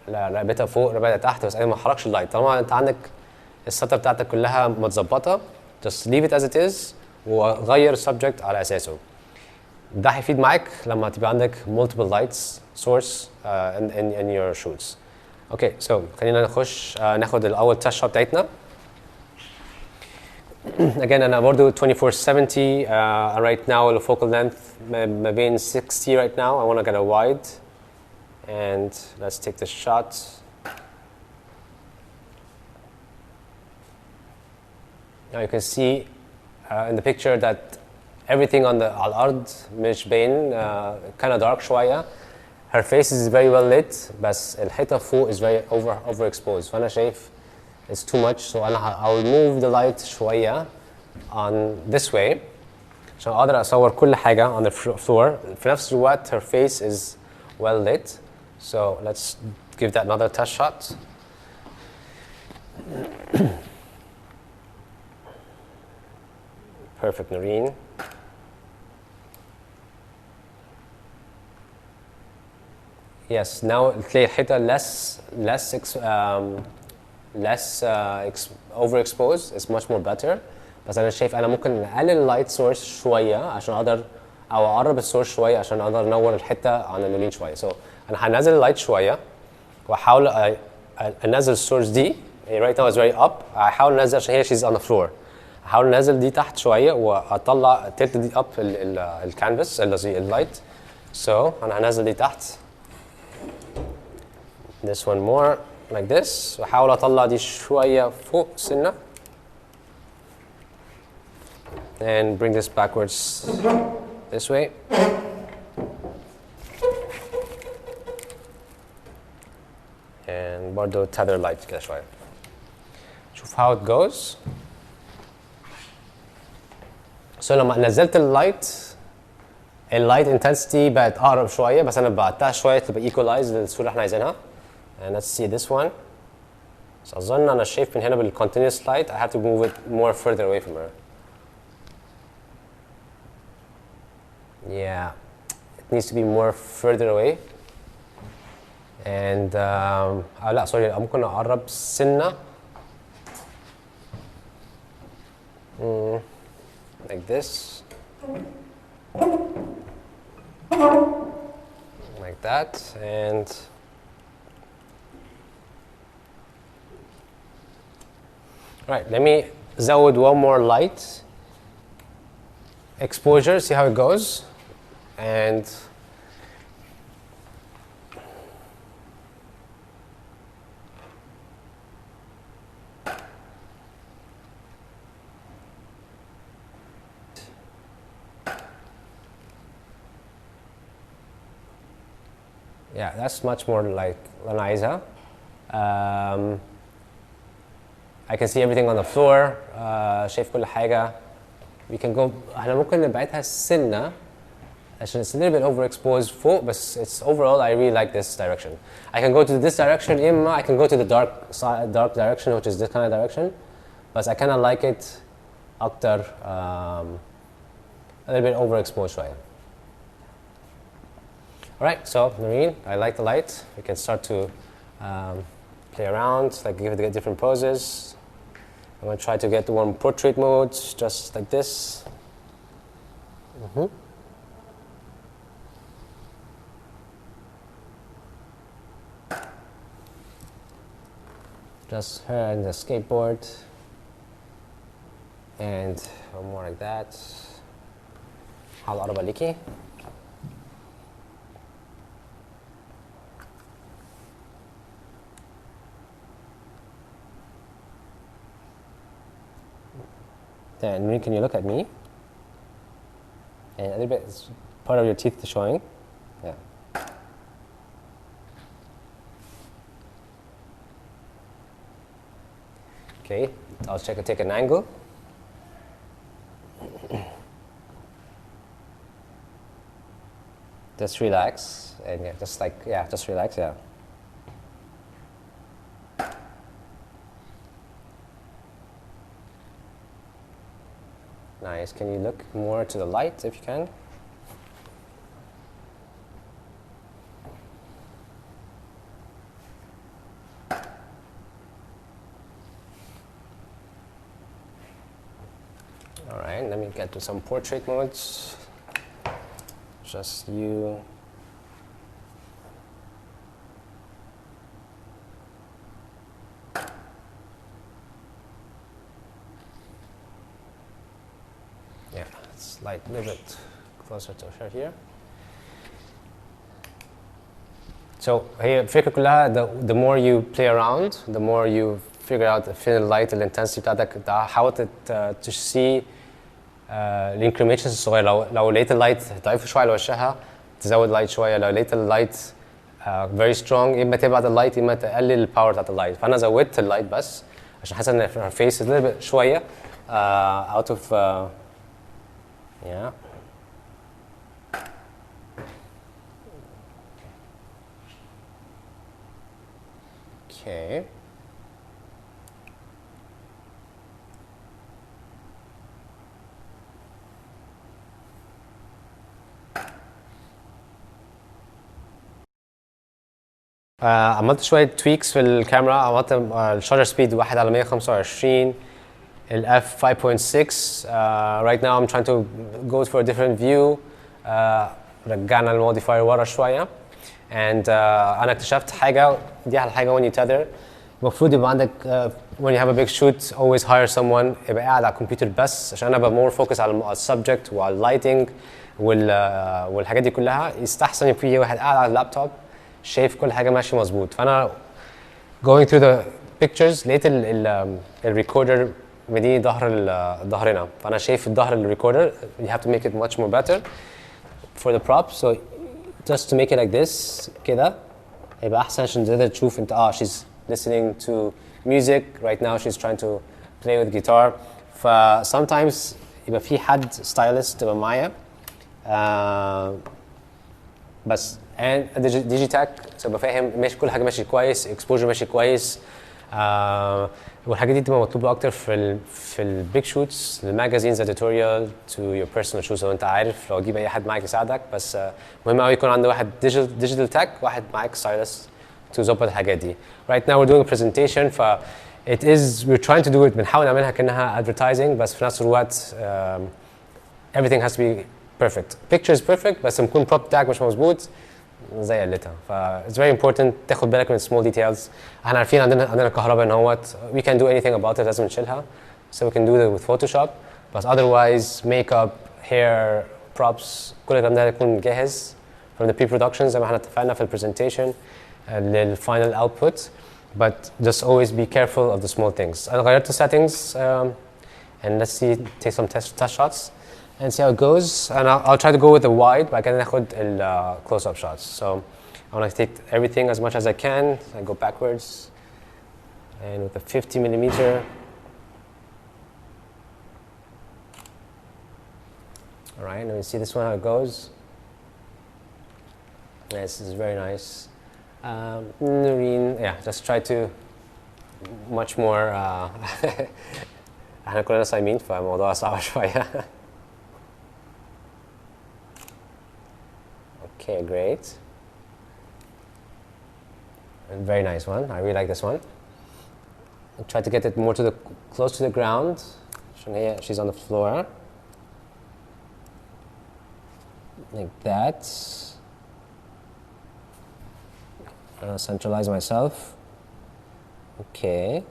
رقبتها فوق رقبتها تحت، بس انا ما احركش اللايت. طالما انت عندك السطر بتاعتك كلها متظبطه just leave it as it is وغير subject على اساسه. ده هيفيد معاك لما تبقى عندك multiple lights source in your shoots. اوكي so خلينا نخش ناخد الاول test shot بتاعتنا. again انا برضو 2470 right now the focal length ما بين 60 right now. I want to get a wide and let's take the shot. Now you can see in the picture that everything on the على الأرض مش باين, kind of dark شوية. Her face is very well lit, بس الحيطة فوق is very overexposed. فأنا شايف it's too much, so I'll move the light شوية on this way عشان أقدر أصور كل حاجة on the floor. في نفس الوقت her face is well lit. So let's give that another test shot. Perfect, Noreen. Yes, now تلاقي الحيطة less overexposed. It's much more better. بس أنا شايف أنا ممكن أقلل اللايت سورس شوية عشان أقدر، أو أقرب السورس شوية عشان أقدر أنور الحتة عن النورين شوية. So أنا هنزل اللايت شوية وأحاول أنزل السورس دي. Right now it's very up. أحاول أنزل عشان هي she's on the floor. أحاول أنزل دي تحت شوية وأطلع تلت دي up الكانفاس اللي اللايت. So أنا هنزل دي تحت. This one more like this. وأحاول أطلع دي شوية فوق سنة. And bring this backwards this way. And برضو tether light كده شوية. شوف how it goes. So لما نزلت اللايت intensity بقت أقرب شوية، بس أنا بعدتها شوية تبقى equalize للصورة اللي احنا عايزينها. And let's see this one. So أظن أنا شايف من هنا بالcontinuous light I have to move it more further away from her. Yeah, it needs to be more further away. And لا sorry ممكن أقرب سنة. Like this. Like that. And right, let me زود one more light exposure, see how it goes. And yeah, that's much more like Lanaiza. I can see everything on the floor. شايف كل حاجة. We can go. احنا ممكن نبعتها سنة عشان it's a little bit overexposed فوق بس it's overall I really like this direction. I can go to this direction إما I can go to the dark direction which is this kind of direction but I kind of like it أكتر a little bit overexposed شوية. Alright, so Noreen, I like the light. We can start to play around, like give it different poses. I'm going to try to get the one portrait mode, just like this. Just her and the skateboard. And one more like that. Hal araba liki. Then can you look at me? And a little bit, it's part of your teeth showing. Yeah. Okay, I'll take an angle. Just relax, and yeah, just relax, yeah. Nice. Can you look more to the light if you can? All right, let me get to some portrait modes. Just you. Yeah, it's like a little bit closer to her here. So هي الفكرة كلها the more you play around, the more you figure out فين اللايت الانتنسيتي بتاعتك. حاول to see الانكريميشنز الصغيرة. لو لقيت اللايت ضعيف شوية على وشها تزود اللايت شوية. لو لقيت اللايت very strong اما تبعد اللايت اما تقلل الباور بتاعت اللايت. فأنا زودت اللايت بس عشان حاسس ان her face is a little bit شوية out of yeah. Okay. عملت شوية tweaks في الكاميرا. عملت الشاتر سبيد 1 على 125 ال f 5.6. Right now I'm trying to go for a different view. رجعنا الموديفاير ورا شوية. And أنا اكتشفت حاجة دي على حاجة when you tether. المفروض يبقى عندك when you have a big shoot always hire someone يبقى قاعد على الكمبيوتر بس عشان أنا أبقى more focus على السبجكت وعلى اللايتنج والحاجات دي كلها. يستحسن يبقى في واحد قاعد على اللابتوب شايف كل حاجة ماشية مظبوط. فأنا going through the pictures لقيت الريكوردر مديني ظهرنا. فأنا شايف الظهر الريكوردر. You have to make it much more better for the prop. So just to make it like this كده يبقى أحسن عشان تقدر تشوف أنت she's listening to music right now. She's trying to play with guitar. ف sometimes يبقى في حد stylist تبقى معايا بس and ديجيتاك تبقى فاهم ماشي كل حاجه ماشي كويس exposure ماشي كويس. والحاجات دي تبقى مطلوبه اكتر في البيج شوتس للماجازينز editorial to your personal shoots. لو انت عارف لو اجيب اي حد معاك يساعدك بس مهم قوي يكون عنده واحد ديجيتال تاك واحد معاك ستايلست تظبط الحاجات دي. Right now we're doing a presentation ف it is we're trying to do it بنحاول نعملها كأنها advertising بس في نفس الوقت everything has to be perfect. Picture is perfect بس لما prop tag مش مظبوط زي قلتها. ف it's very important تاخد بالك من small details. احنا عارفين عندنا كهرباء ان هوت we can do anything about it لازم نشيلها. So we can do that with Photoshop. But otherwise makeup, hair, props كل الكلام ده يكون جاهز from the pre-production زي ما احنا اتفقنا في presentation للفاينل output. But just always be careful of the small things. أنا غيرت settings and let's see take some test shots and see how it goes. And I'll try to go with the wide بعد كده ناخد ال close-up shots. So I want to take everything as much as I can. I go backwards and with a 50 millimeter. All right, let me see this one how it goes. This is very nice. Noreen, yeah, just try to much more احنا كلنا صايمين فالموضوع صعب شوية. Okay, great. And very nice one. I really like this one. And try to get it more to the close to the ground. She's on the floor. Like that. Centralize myself. Okay.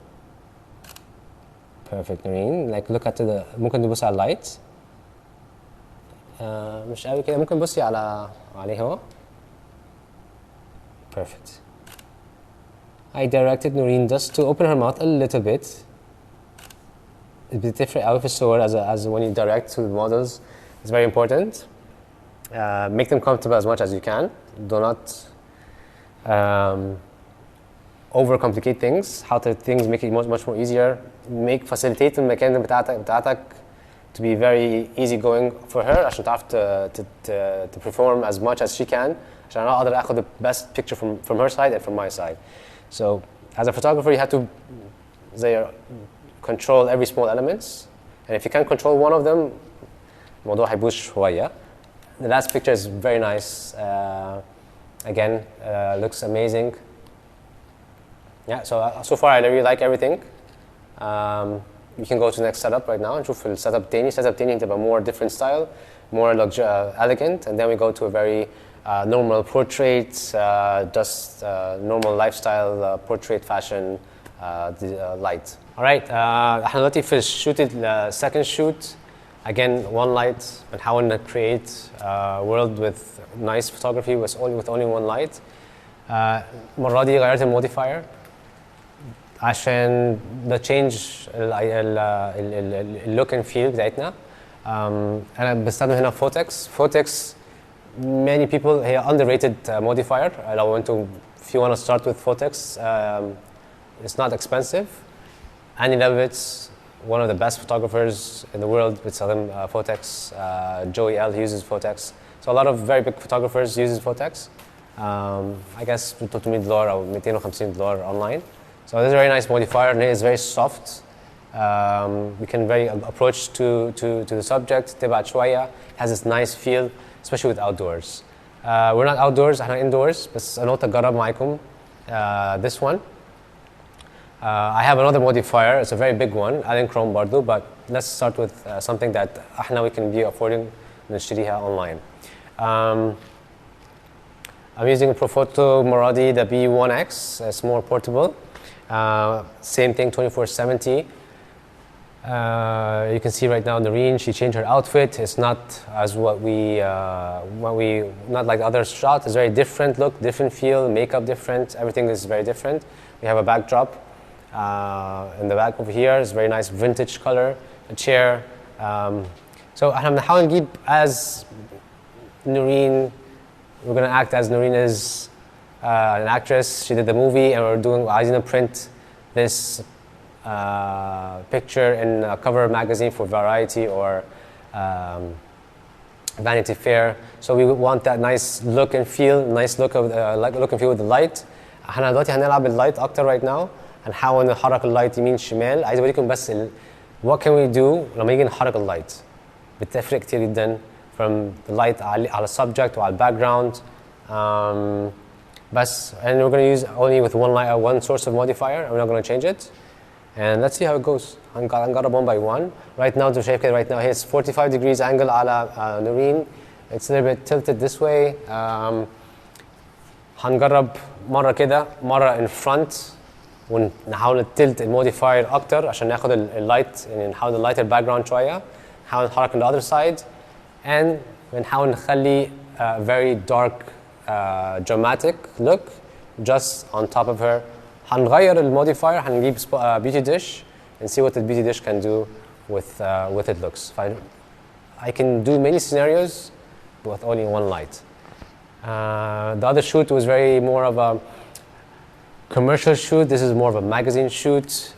Perfect, Noreen. Like look at the ممكن تبصي على اللايت. مش قوي كده ممكن تبصي عليه هو. Perfect. I directed Noreen just to open her mouth a little bit. بتفرق قوي في الصور as when you direct to the models. It's very important. Make them comfortable as much as you can. Do not overcomplicate things. How to things make it much more easier. Facilitate المكان بتاعتك to be very easy going for her عشان تعرف to perform as much as she can عشان أنا أقدر أخذ the best picture from her side and from my side. So as a photographer you have to control every small elements, and if you can't control one of them الموضوع هيبوظ شوية. The last picture is very nice. Again, looks amazing. Yeah, so far I really like everything. You can go to the next setup right now and نشوف السيت تاني. setup تاني هتبقى more different style, more elegant, and then we go to a very normal portrait, just normal lifestyle portrait fashion light. All right, احنا دلوقتي في الشوت second shoot. Again, one light and how to create a world with nice photography with only one light. المرة دي غيرت الموديفاير عشان the change look and feel بتاعتنا. أنا بستخدم هنا Photex. Many people هي underrated modifier. لو أنتم if you want to start with Photex, it's not expensive. Annie Leibovitz, one of the best photographers in the world بتستخدم Photex. Joey L uses Photex. So a lot of very big photographers uses Photex. I guess $300 or $250 online. So this is a very nice modifier and it is very soft. We can very approach to the subject. تبعد شوية. Has this nice feel, especially with outdoors. We're not outdoors, احنا indoors. بس أنا قلت أجرب معاكم this one. I have another modifier. It's a very big one, Chrome برضو, but let's start with something that احنا we can be affording نشتريها online. I'm using Profoto Moradi, the B1X. It's more portable. Same thing, 2470. You can see right now Noreen, she changed her outfit. It's not as not like other shots. It's very different look, different feel, makeup different. Everything is very different. We have a backdrop in the back over here. It's very nice vintage color, a chair. So احنا بنحاول نجيب as Noreen. We're going to act as Noreen is an actress. She did the movie, and we're going to print this picture in a cover magazine for Variety or Vanity Fair. So we want that nice look and feel, look and feel with the light. احنا دلوقتي هنلعب باللايت أكتر right now. هنحاول نحرك اللايت يمين شمال. عايز أوريكم بس what can we do لما يجي نحرك اللايت. بتفرق كتير جدا from the light على subject وعلى background. بس and we're going to use only with one source of modifier. We're not going to change it. And let's see how it goes. هنجرب one by one. Right now, to shape it right now, it's 45 degrees angle على Noreen. It's a little bit tilted this way. هنجرب مرة كده مرة in front ونحاول نتلت الموديفاير أكتر عشان ناخد اللايت يعني نحاول نلايت الباك شوية. نحاول نحرك on the other side. And بنحاول نخلي a very dark dramatic look just on top of her. هنغير الموديفاير هنجيب beauty dish and see what the beauty dish can do with it looks. I can do many scenarios with only one light. The other shoot was more of a commercial shoot. This is more of a magazine shoot.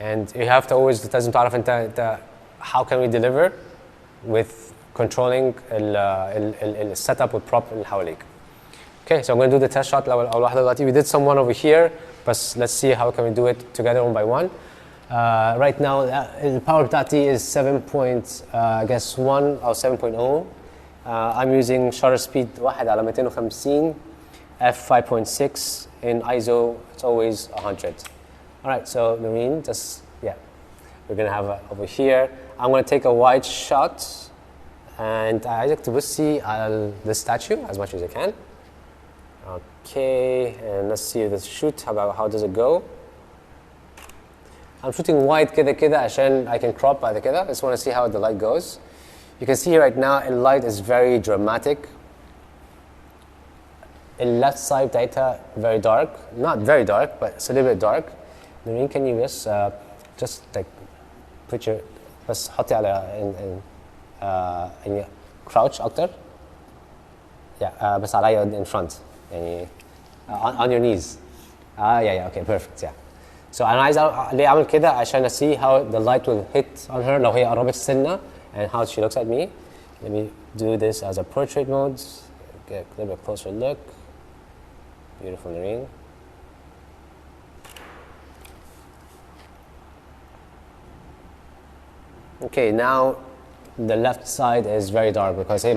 And you have to always لازم تعرف انت how can we deliver with controlling ال setup والprop اللي حواليك. Okay, so I'm going to do the test shot أول واحدة دلوقتي. We did some one over here, but let's see how can we do it together one by one. Right now the power بتاعتي is 7. I guess 1 أو 7.0. I'm using shutter speed 1 على 250, f5.6 in ISO. It's always 100. All right, so Noreen, just we're gonna have over here. I'm gonna take a wide shot, and عايزك تبصي على the statue as much as you can. Okay, and let's see the shoot. How does it go? I'm shooting wide كده عشان I can crop بعد كده. I just want to see how the light goes. You can see right now the light is very dramatic. The left side بتاعتها very dark. Not very dark, but it's a little bit dark. Noreen, can you just like put your بس حطي على in crouch أكتر. Yeah, بس عليا in front. يعني on your knees. Yeah, okay, perfect, yeah. So أنا عايز ليه أعمل كده عشان see how the light will hit on her لو هي قربت سنة and how she looks at me. Let me do this as a portrait mode. Get a little bit closer look. Beautiful Noreen. Okay, now the left side is very dark because هي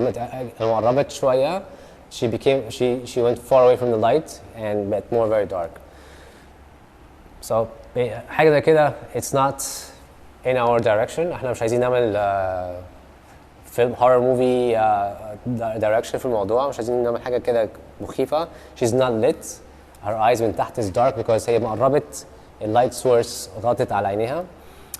لما قربت شوية she went far away from the light and got more very dark. So حاجة زي كده it's not in our direction. احنا مش عايزين نعمل فيلم horror movie direction في الموضوع. مش عايزين نعمل حاجة كده مخيفة. She's not lit. Her eyes من تحت is dark because هي ما قربت light source غطت على عينيها.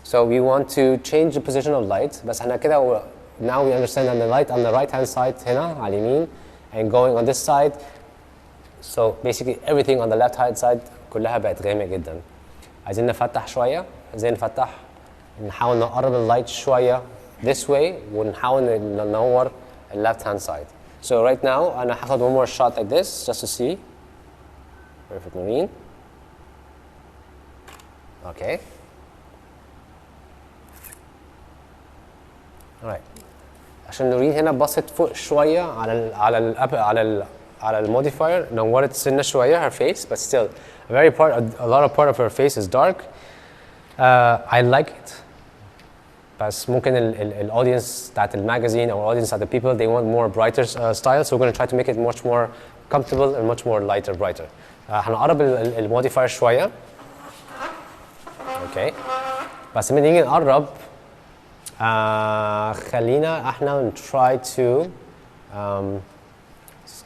So we want to change the position of light. بس احنا كده now we understand that the light on the right hand side هنا على اليمين and going on this side. So basically everything on the left hand side كلها بقت غامق جدا. عايزين نفتح شوية. عايزين نفتح نحاول نقرب اللايت شوية this way ونحاول ننور ال left hand side. So right now أنا هاخد one more shot like this just to see. Perfect Noreen. Okay. Alright. عشان نورين هنا بصت فوق شوية على الموديفاير نورت سنة شوية her face but still a lot of part of her face is dark. I like it. بس ممكن الaudience بتاعت المagazine or audience بتاعت the people they want more brighter style, so we're going to try to make it much more comfortable and much more lighter, brighter. هنقرب الموديفاير شوية. Okay. بس لما نيجي نقرب خلينا احنا try to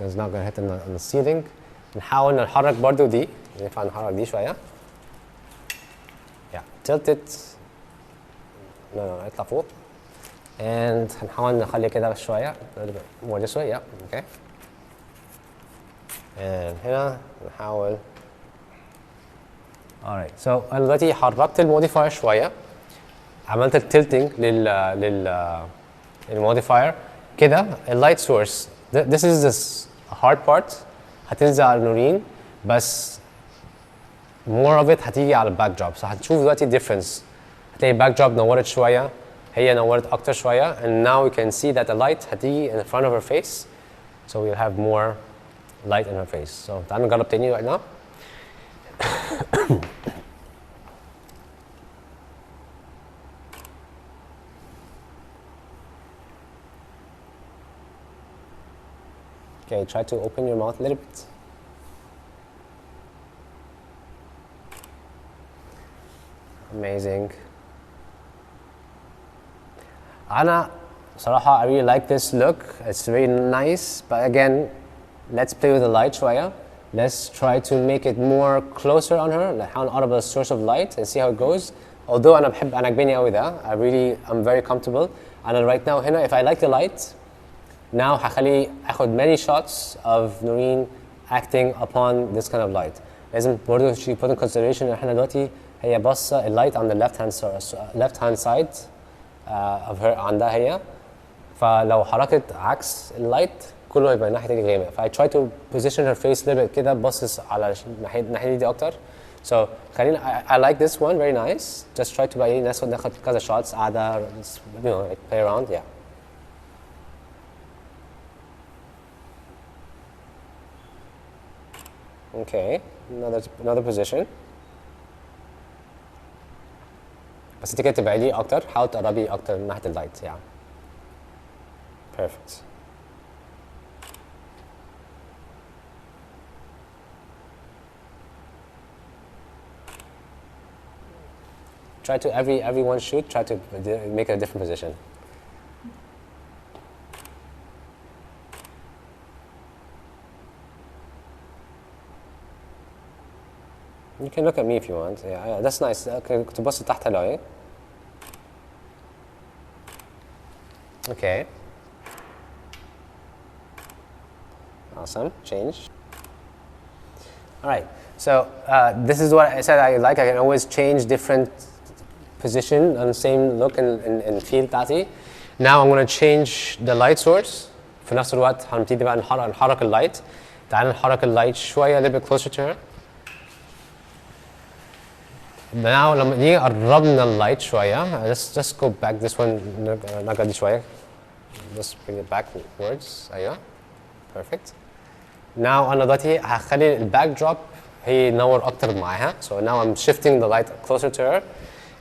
it's not going to hit on the ceiling. نحاول نحرك برضو دي. ينفع نحرك دي شوية. Yeah, tilt it. No, اطلع فوق. And هنحاول نخلي كده شوية. A little bit more this way, yeah, okay. And هنا نحاول. Alright, so أنا دلوقتي حركت الموديفاير شوية. عملت التلتنج للموديفاير كده اللايت سورس. This is the hard part. هتنزل على نورين بس more of it هتيجي على الباك دروب. so هتشوف دلوقتي difference. هتلاقي الباك دروب نورت شوية هي نورت أكتر شوية and now we can see that the light هتيجي in front of her face so we'll have more light in her face. so تعالوا نجرب تاني right now. Okay, try to open your mouth a little bit. Amazing. أنا صراحة I really like this look. It's very nice, but again, let's play with the light شوية. Let's try to make it more closer on her. نحاول نقرب the source of light and see how it goes. Although أنا عجبني أوي ده. I'm very comfortable. أنا right now هنا if I like the light. Now هخلي اخد many shots of Noreen acting upon this kind of light. لازم برضه she put in consideration ان احنا دلوقتي هي باصة اللايت on the left hand side of her عندها هي. فلو حركت عكس اللايت كله هيبقى ناحية الغامق. ف I try to position her face a little bit كده باصص على الناحية دي أكتر. So خلينا I like this one very nice. Just try to بقى ناخد كذا shots قاعدة you know like play around yeah. Okay, another position. بس انت كده تبعدي اكتر، حاول تقربي اكتر من ناحيه اللايت. Yeah. Perfect. Try to every one shoot, try to make it a different position. You can look at me if you want. Yeah, that's nice. تبص تحت هلاقي. Okay. Awesome. Change. All right. So this is what I said I like. I can always change different position on the same look and feel بتاعتي. Now I'm going to change the light source. في نفس الوقت هنبتدي بقى نحرك اللايت. تعال نحرك اللايت شوية a little bit closer to her. Now لما نيجي قربنا اللايت شوية. Let's go back this one. نرجع دي شوية. Just bring it backwards. أيوة. Perfect. Now أنا دلوقتي هخلي الباك دروب هي نور أكتر معاها. So now I'm shifting the light closer to her,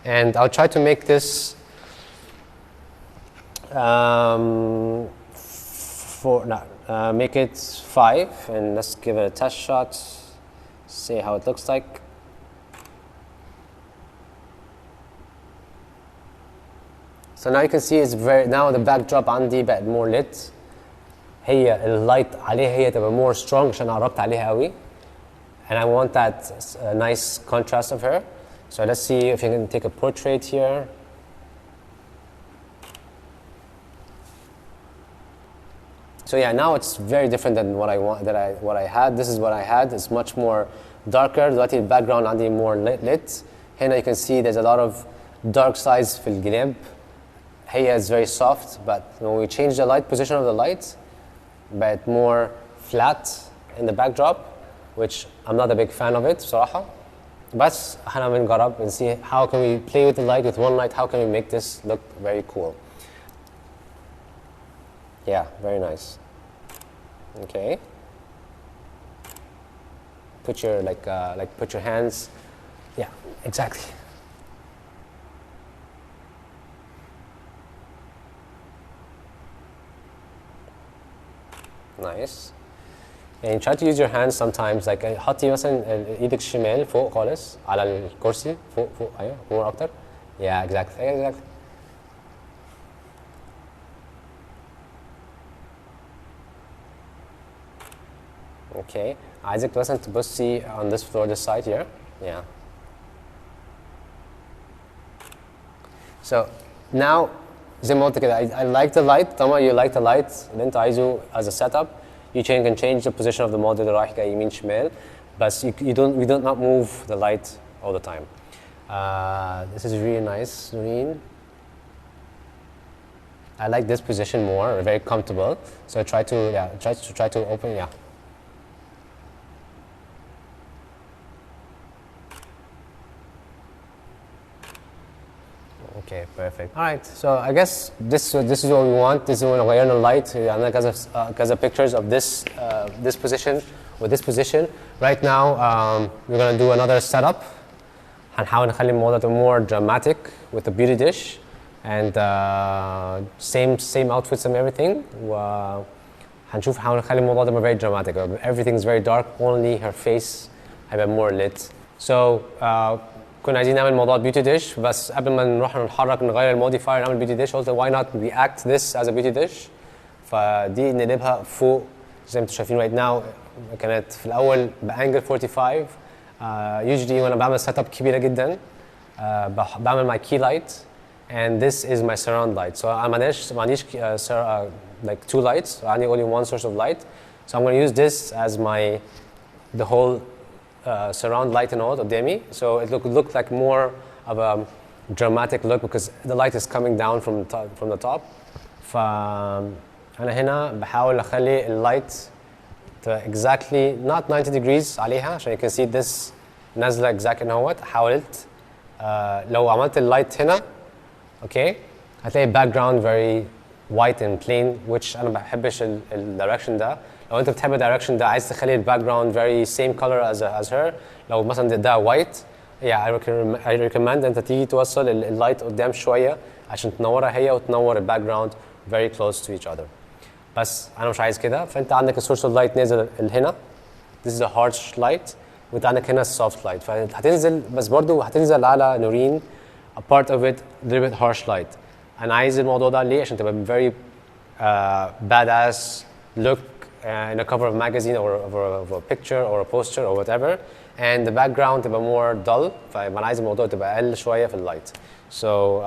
and I'll try to make this make it 5, and let's give it a test shot. See how it looks like. So now you can see it's now the backdrop عندي بقت more lit. هي اللايت عليها هي تبقى more strong عشان قربت عليها قوي. And I want that nice contrast of her. So let's see if you can take a portrait here. So yeah, now it's very different than what I want. What I had. This is what I had. It's much more darker. دلوقتي the background عندي more lit. هنا you can see there's a lot of dark sides في الجناب. Here is very soft, but when we change the light position of the light, but more flat in the backdrop, which I'm not a big fan of it, صراحة. بس احنا بنجرب and see how can we play with the light with one light. How can we make this look very cool? Yeah, very nice. Okay. Put your put your hands. Yeah, exactly. Nice. And try to use your hands sometimes. Like حطي مثلا ايدك الشمال فوق خالص على الكرسي فوق ايوه more اكتر. Yeah, exactly. Okay. عايزك مثلا تبصي on this floor, this side here. Yeah. So now زي ما قلت كده I like the light. طالما you like the light اللي انت عايزه as a setup, you can change the position of the model رايح جاي يمين شمال, but we do not move the light all the time. This is really nice, Noreen. I like this position more, very comfortable. So try to open, yeah. Okay, perfect. All right, so I guess this is what we want. This is when we're in the light. عندنا كذا pictures of this position or this position. Right now, we're gonna do another setup. هنحاول نخلي الموضوع more dramatic with the beauty dish and same outfits and everything. وهنشوف how نخلي الموضوع ده very dramatic. Everything's very dark. Only her face هيبقى more lit. So. كنا عايزين نعمل موضوع بيوتي ديش, بس قبل ما نروح نحرك نغير الموديفاير نعمل بيوتي ديش, قلت why not react this as a beauty dish. فدي نقلبها فوق زي ما انتم شايفين right now. كانت في الاول بانجل 45. usually وانا بعمل سيت اب كبيره جدا بعمل my key light and this is my surround light. So ما عنديش like two lights, عندي only one source of light. So I'm going to use this as the whole surround light and all قدامي. So it look like more of a dramatic look because the light is coming down from the top. فأنا هنا بحاول أخلي اللايت exactly not 90 degrees عليها عشان you can see this نازلة exactly نهوت. حاولت لو عملت اللايت هنا okay هتلاقي background very white and plain, which أنا ما بحبش direction ده. لو انت بتحب الدايركشن ده عايز تخلي الباك جراوند very same color as her، لو مثلا ده white I recommend انت تيجي توصل اللايت قدام شويه عشان تنورها هي وتنور الباك جراوند very close to each other. بس انا مش عايز كده، فانت عندك السورس اوف لايت نازل هنا this is a harsh light وانت عندك هنا السوفت لايت، فهتنزل بس برضو هتنزل على نورين a part of it a little bit harsh light. انا عايز الموضوع ده ليه؟ عشان تبقى very badass look in a cover of a magazine or of a picture or a poster or whatever, and the background تبقى more dull، فانا عايز الموضوع تبقى اقل شويه في اللايت. So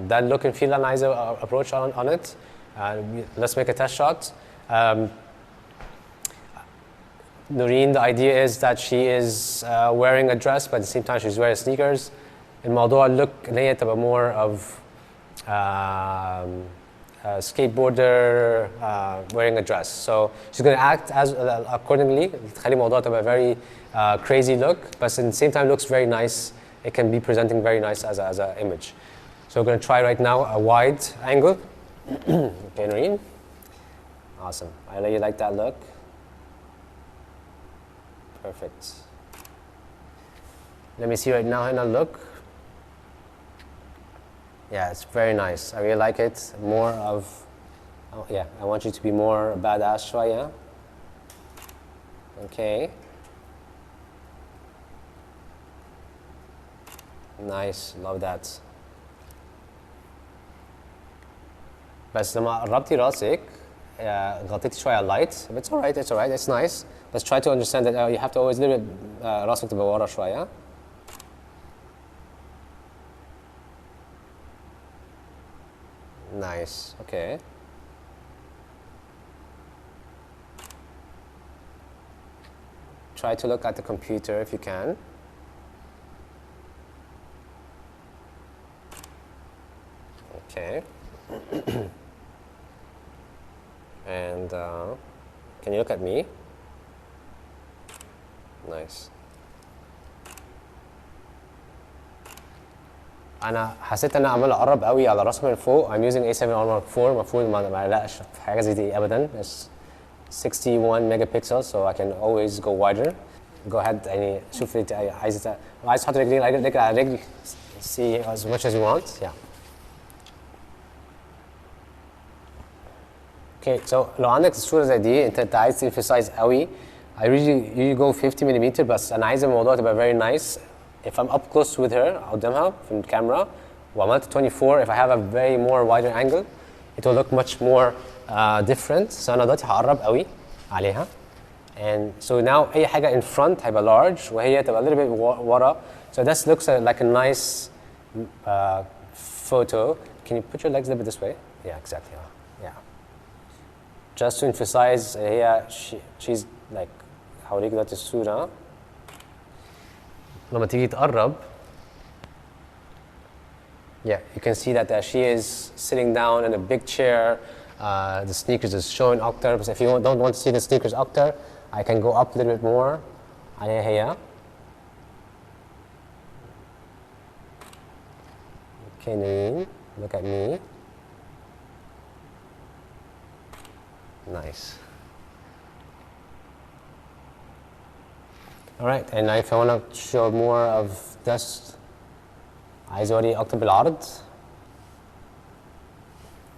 that look and feel اللي انا عايز approach on it. Let's make a test shot. Noreen, the idea is that she is wearing a dress, but at the same time she's wearing sneakers. الموضوع look ان هي تبقى more of skateboarder wearing a dress. So she's going to act as accordingly. تخلي الموضوع تبقى very crazy look, but at the same time looks very nice. It can be presenting very nice as an image. So we're going to try right now a wide angle. Okay, Noreen. Awesome. I know you like that look. Perfect. Let me see right now, Hannah, look. Yeah, it's very nice. I really like it. More of, oh, yeah, I want you to be more badass, yeah? Okay. Nice, love that. بس لما قربتي راسك غطيتي شوية على اللايت. It's alright, it's alright, it's nice. But try to understand that you have to always leave it راسك تبقى ورا شوية. Nice, okay. Try to look at the computer if you can. Okay. And can you look at me? Nice. انا حسيت ان انا عمال اقرب قوي على راسي من فوق. I'm using A7R Mark IV. المفروض ما اقلقش في حاجه زي دي ابدا. It's 61 megapixels, so I can always go wider. Go ahead يعني شوف انت عايز تحط رجلين على رجل. See as much as you want. Yeah. Okay, so لو عندك الصوره زي دي انت عايز emphasize قوي. I usually go 50 millimeter بس انا عايز الموضوع تبقى very nice. If I'm up close with her قدامها في الكاميرا وعملت 24, if I have a very more wider angle, it will look much more different. So أنا دلوقتي هقرب قوي عليها. And so now أي حاجة in front هيبقى large وهي تبقى a little bit ورا. So this looks like a nice photo. Can you put your legs a little bit this way? Yeah, exactly. Yeah. Just to emphasize هي she's like هوريك دلوقتي الصورة. لما تيجي تقرب yeah, you can see that she is sitting down in a big chair. The sneakers is showing أكتر. But if you don't want to see the sneakers أكتر, I can go up a little bit more. عليها هي. Okay, Noreen, look at me. Nice. All right, and if I want to show more of this, عايز أوري أكتر بالعرض.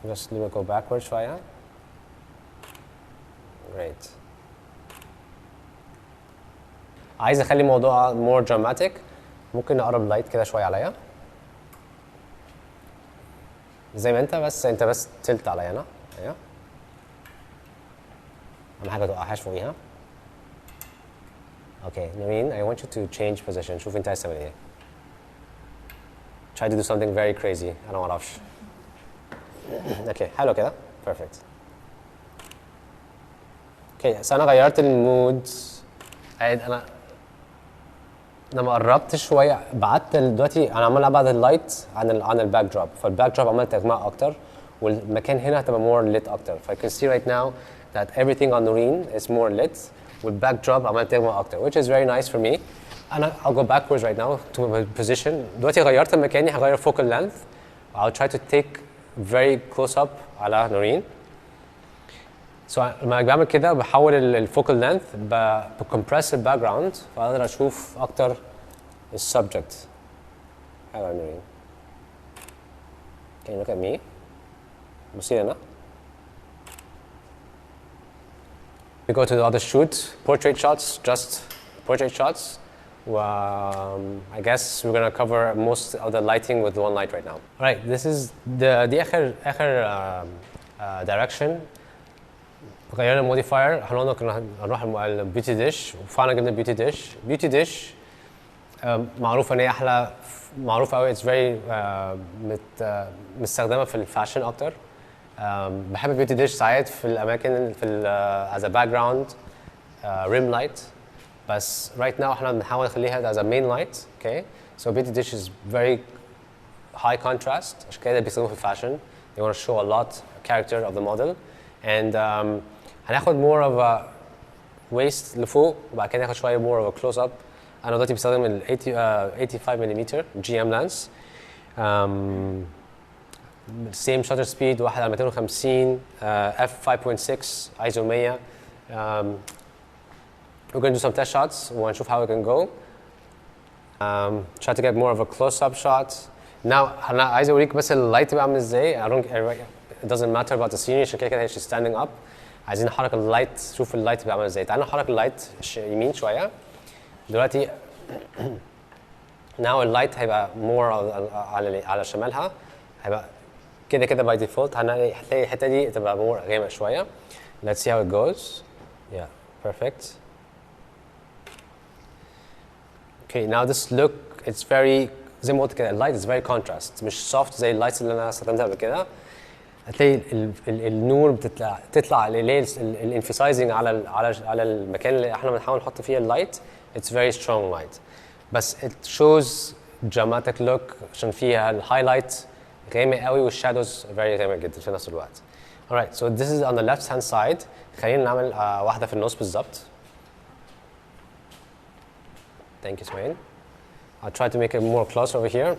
Just let me go backwards شوية. Great. عايز أخلي الموضوع more dramatic. ممكن أقرب لايت كده شوية عليا. زي ما أنت بس تلت عليا أنا. أيوه. أهم حاجة توقعهاش فوقيها. Okay, Noreen, I want you to change position. شوف انت عايز تعمل ايه. Try to do something very crazy. انا ما اعرفش. Okay, حلو كده. Perfect. Okay, so انا غيرت المود. انا لما قربت شويه بعدت دلوقتي انا عمال ابعد اللايت عن الباك دروب، فالباك دروب عمال تجمع اكتر والمكان هنا هتبقى more lit اكتر. ف I can see right now that everything on Noreen is more lit. والباك دروب عمال تجمع اكتر which is very nice for me. I'll go backwards right now to my position. دلوقتي غيرت مكاني هغير focal length. I'll try to take very close up على Noreen. لما بعمل كده بحول الفوكال لينث بكمبرس الباك جراوند فاقدر اشوف اكتر السبجكت. Hello Noreen. Can you look at me? بصي هنا. We go to the other shoot, portrait shots, just portrait shots. I guess we're gonna cover most of the lighting with one light right now. All right, this is دي آخر direction. غيرنا الموديفاير، هنروح البيوتي ديش وفعلا جبنا البيوتي ديش. بيوتي ديش معروفة ان هي احلى، معروفة قوي. It's very مستخدمة في الفاشن اكتر. بحب البيوتي ديش ساعات في الاماكن في as a background rim light. بس right now احنا بنحاول نخليها as a main light. Okay, so beauty dish is very high contrast. عشان كده بيستخدموه في الفاشن. They want to show a lot character of the model. And هناخد more of a waist لفوق وبعد كده ناخد شوية more of a close up. أنا دلوقتي بستخدم ال 85mm GM lens. Same shutter speed 1 على 250 f 5.6 ISO 100. We're going to do some test shots ونشوف how it can go. Try to get more of a close-up shot. Now أنا عايز أوريك بس اللايت بقى عامل إزاي. It doesn't matter about the scenery عشان كده she's standing up. عايزين نحرك اللايت، شوف اللايت بقى عامل إزاي. تعالوا نحرك اللايت يمين شوية. دلوقتي now اللايت هيبقى more على شمالها، هيبقى كده by default. هنلاقي الحتة دي تبقى more غامق شوية. Let's see how it goes. Yeah, perfect. Okay, now this look, it's very زي ما قلت كده اللايت is very contrast، مش soft زي اللايتس اللي انا استخدمتها قبل كده. هتلاقي النور تطلع الانفسايزنج على المكان اللي احنا بنحاول نحط فيه اللايت. It's very strong light. بس it shows dramatic look عشان فيها الهايلايت غامق قوي والشادوز very غامق جدا في نفس الوقت. Alright, so this is on the left hand side. خلينا نعمل واحدة في النص بالظبط. Thank you, Swain. I'll try to make it more close over here.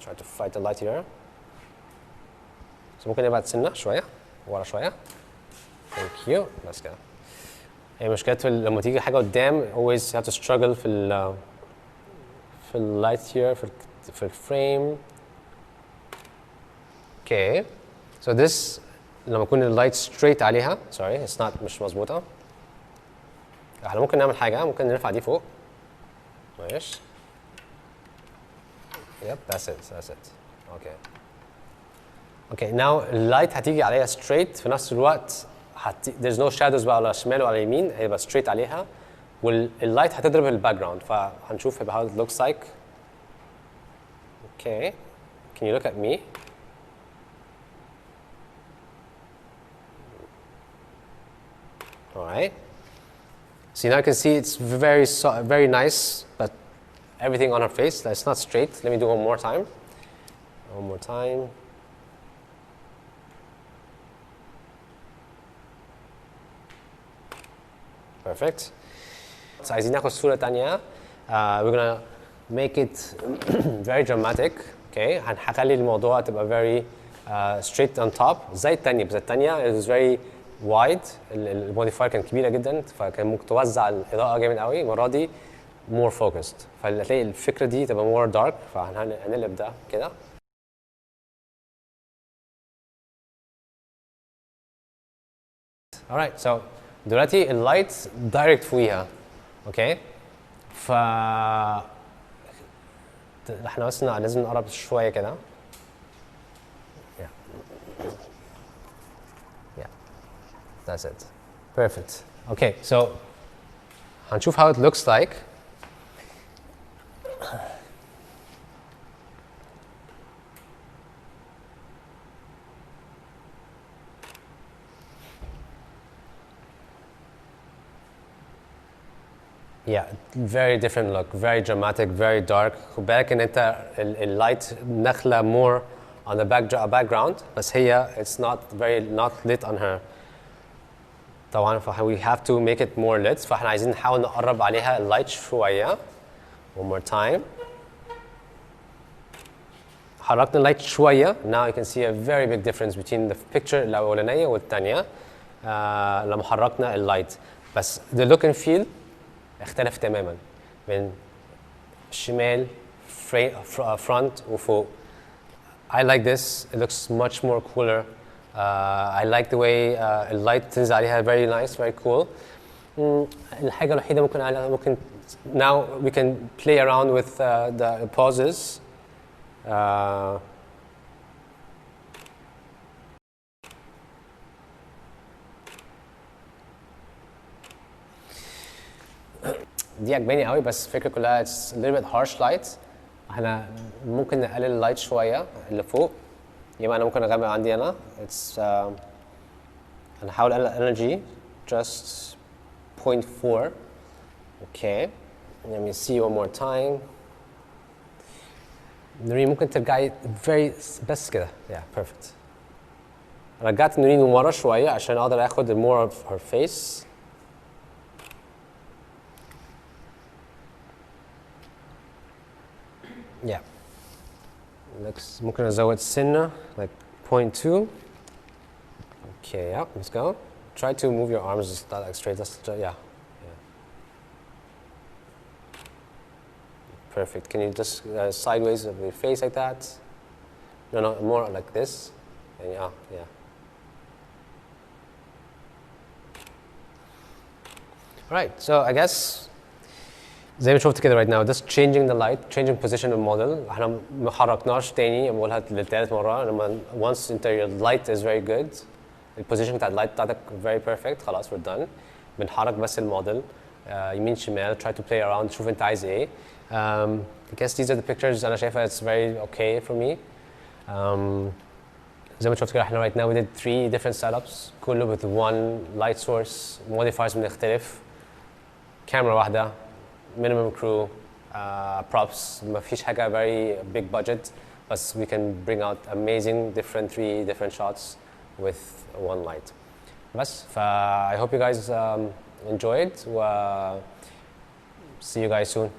Try to fight the light here. So ممكن نبعد سنة شوية ورا شوية. Thank you. بس كده. هي مشكلته لما تيجي حاجة قدام always have to struggle في اللايت here في الفريم. Okay. So this لما يكون اللايت straight عليها. Sorry, it's not مش مظبوطة. احنا ممكن نعمل حاجة، ممكن نرفع دي فوق. ماشي. Yep, that's it. Okay. Okay, now اللايت هتيجي عليها straight في نفس الوقت there's no shadows بقى على الشمال وعلى اليمين، هيبقى straight عليها واللايت هتضرب الباك جراوند فهنشوف هيبقى how it looks like. Okay. Can you look at me? Alright. So now you can see it's very nice, but everything on her face, it's not straight. Let me do one more time. One more time. Perfect. So عايزين ناخد صورة تانية. We're gonna make it very dramatic. Okay. هنخلي الموضوع تبقى very straight on top زي التانية، بس التانية it was very wide. الموديفاير كانت كبيرة جدا فكان ممكن توزع الإضاءة جامد قوي. المرة دي more focused. فهتلاقي الفكرة دي تبقى more dark فهنقلب ده كده. Alright, so دلوقتي اللايت دايركت فوقيها. اوكي. احنا بس لازم نقرب شوية كده. Yeah. That's it. Perfect. Okay, so هنشوف how it looks like. Yeah, very different look, very dramatic, very dark. خد بالك ان انت اللايت نخلة more on the background بس هي it's not lit on her. طبعا we have to make it more lit فاحنا عايزين نحاول نقرب عليها اللايت شوية. One more time. حركنا اللايت شوية. Now you can see a very big difference between the picture الأولانية والثانية. لما حركنا اللايت. بس the look and feel اختلف تماما من الشمال front وفوق. I like this. It looks much more cooler. I like the way اللايت تنزل عليها very nice, very cool. الحاجة الوحيدة ممكن now we can play around with the pauses. دي عجباني قوي، بس الفكرة كلها it's a little bit harsh light. احنا ممكن نقلل اللايت شوية اللي فوق. يبقى انا ممكن اغمق عندي انا it's انا هحاول اقلل energy just 0.4. okay, let me see one more time. نورين ممكن ترجعي very بس كده. yeah, perfect. رجعت نورين ورا شوية عشان اقدر اخد more of her face. yeah, ممكن ازود سنة like 0.2. okay, yeah, let's go. Try to move your arms just like straight. Yeah. Perfect. Can you just sideways of your face like that? No, more like this. And yeah. All right. So I guess زي ما شفت كده right now, just changing the light, changing position of model. احنا ما حركناش تاني، بقولها للتالت مرة. لما once your light is very good, البوزيشن بتاع اللايت بتاعتك very perfect، خلاص we're done. بنحرك بس الموديل يمين شمال، try to play around، شوف انت عايز ايه. I guess these are the pictures انا شايفها it's very okay for me. زي ما شفت كده احنا right now we did 3 different setups كله with one light source. modifiers بنختلف، كاميرا واحدة، minimum crew, props. ما فيش حاجة very big budget، بس we can bring out amazing 3 different shots with one light. بس I hope you guys enjoyed. See you guys soon.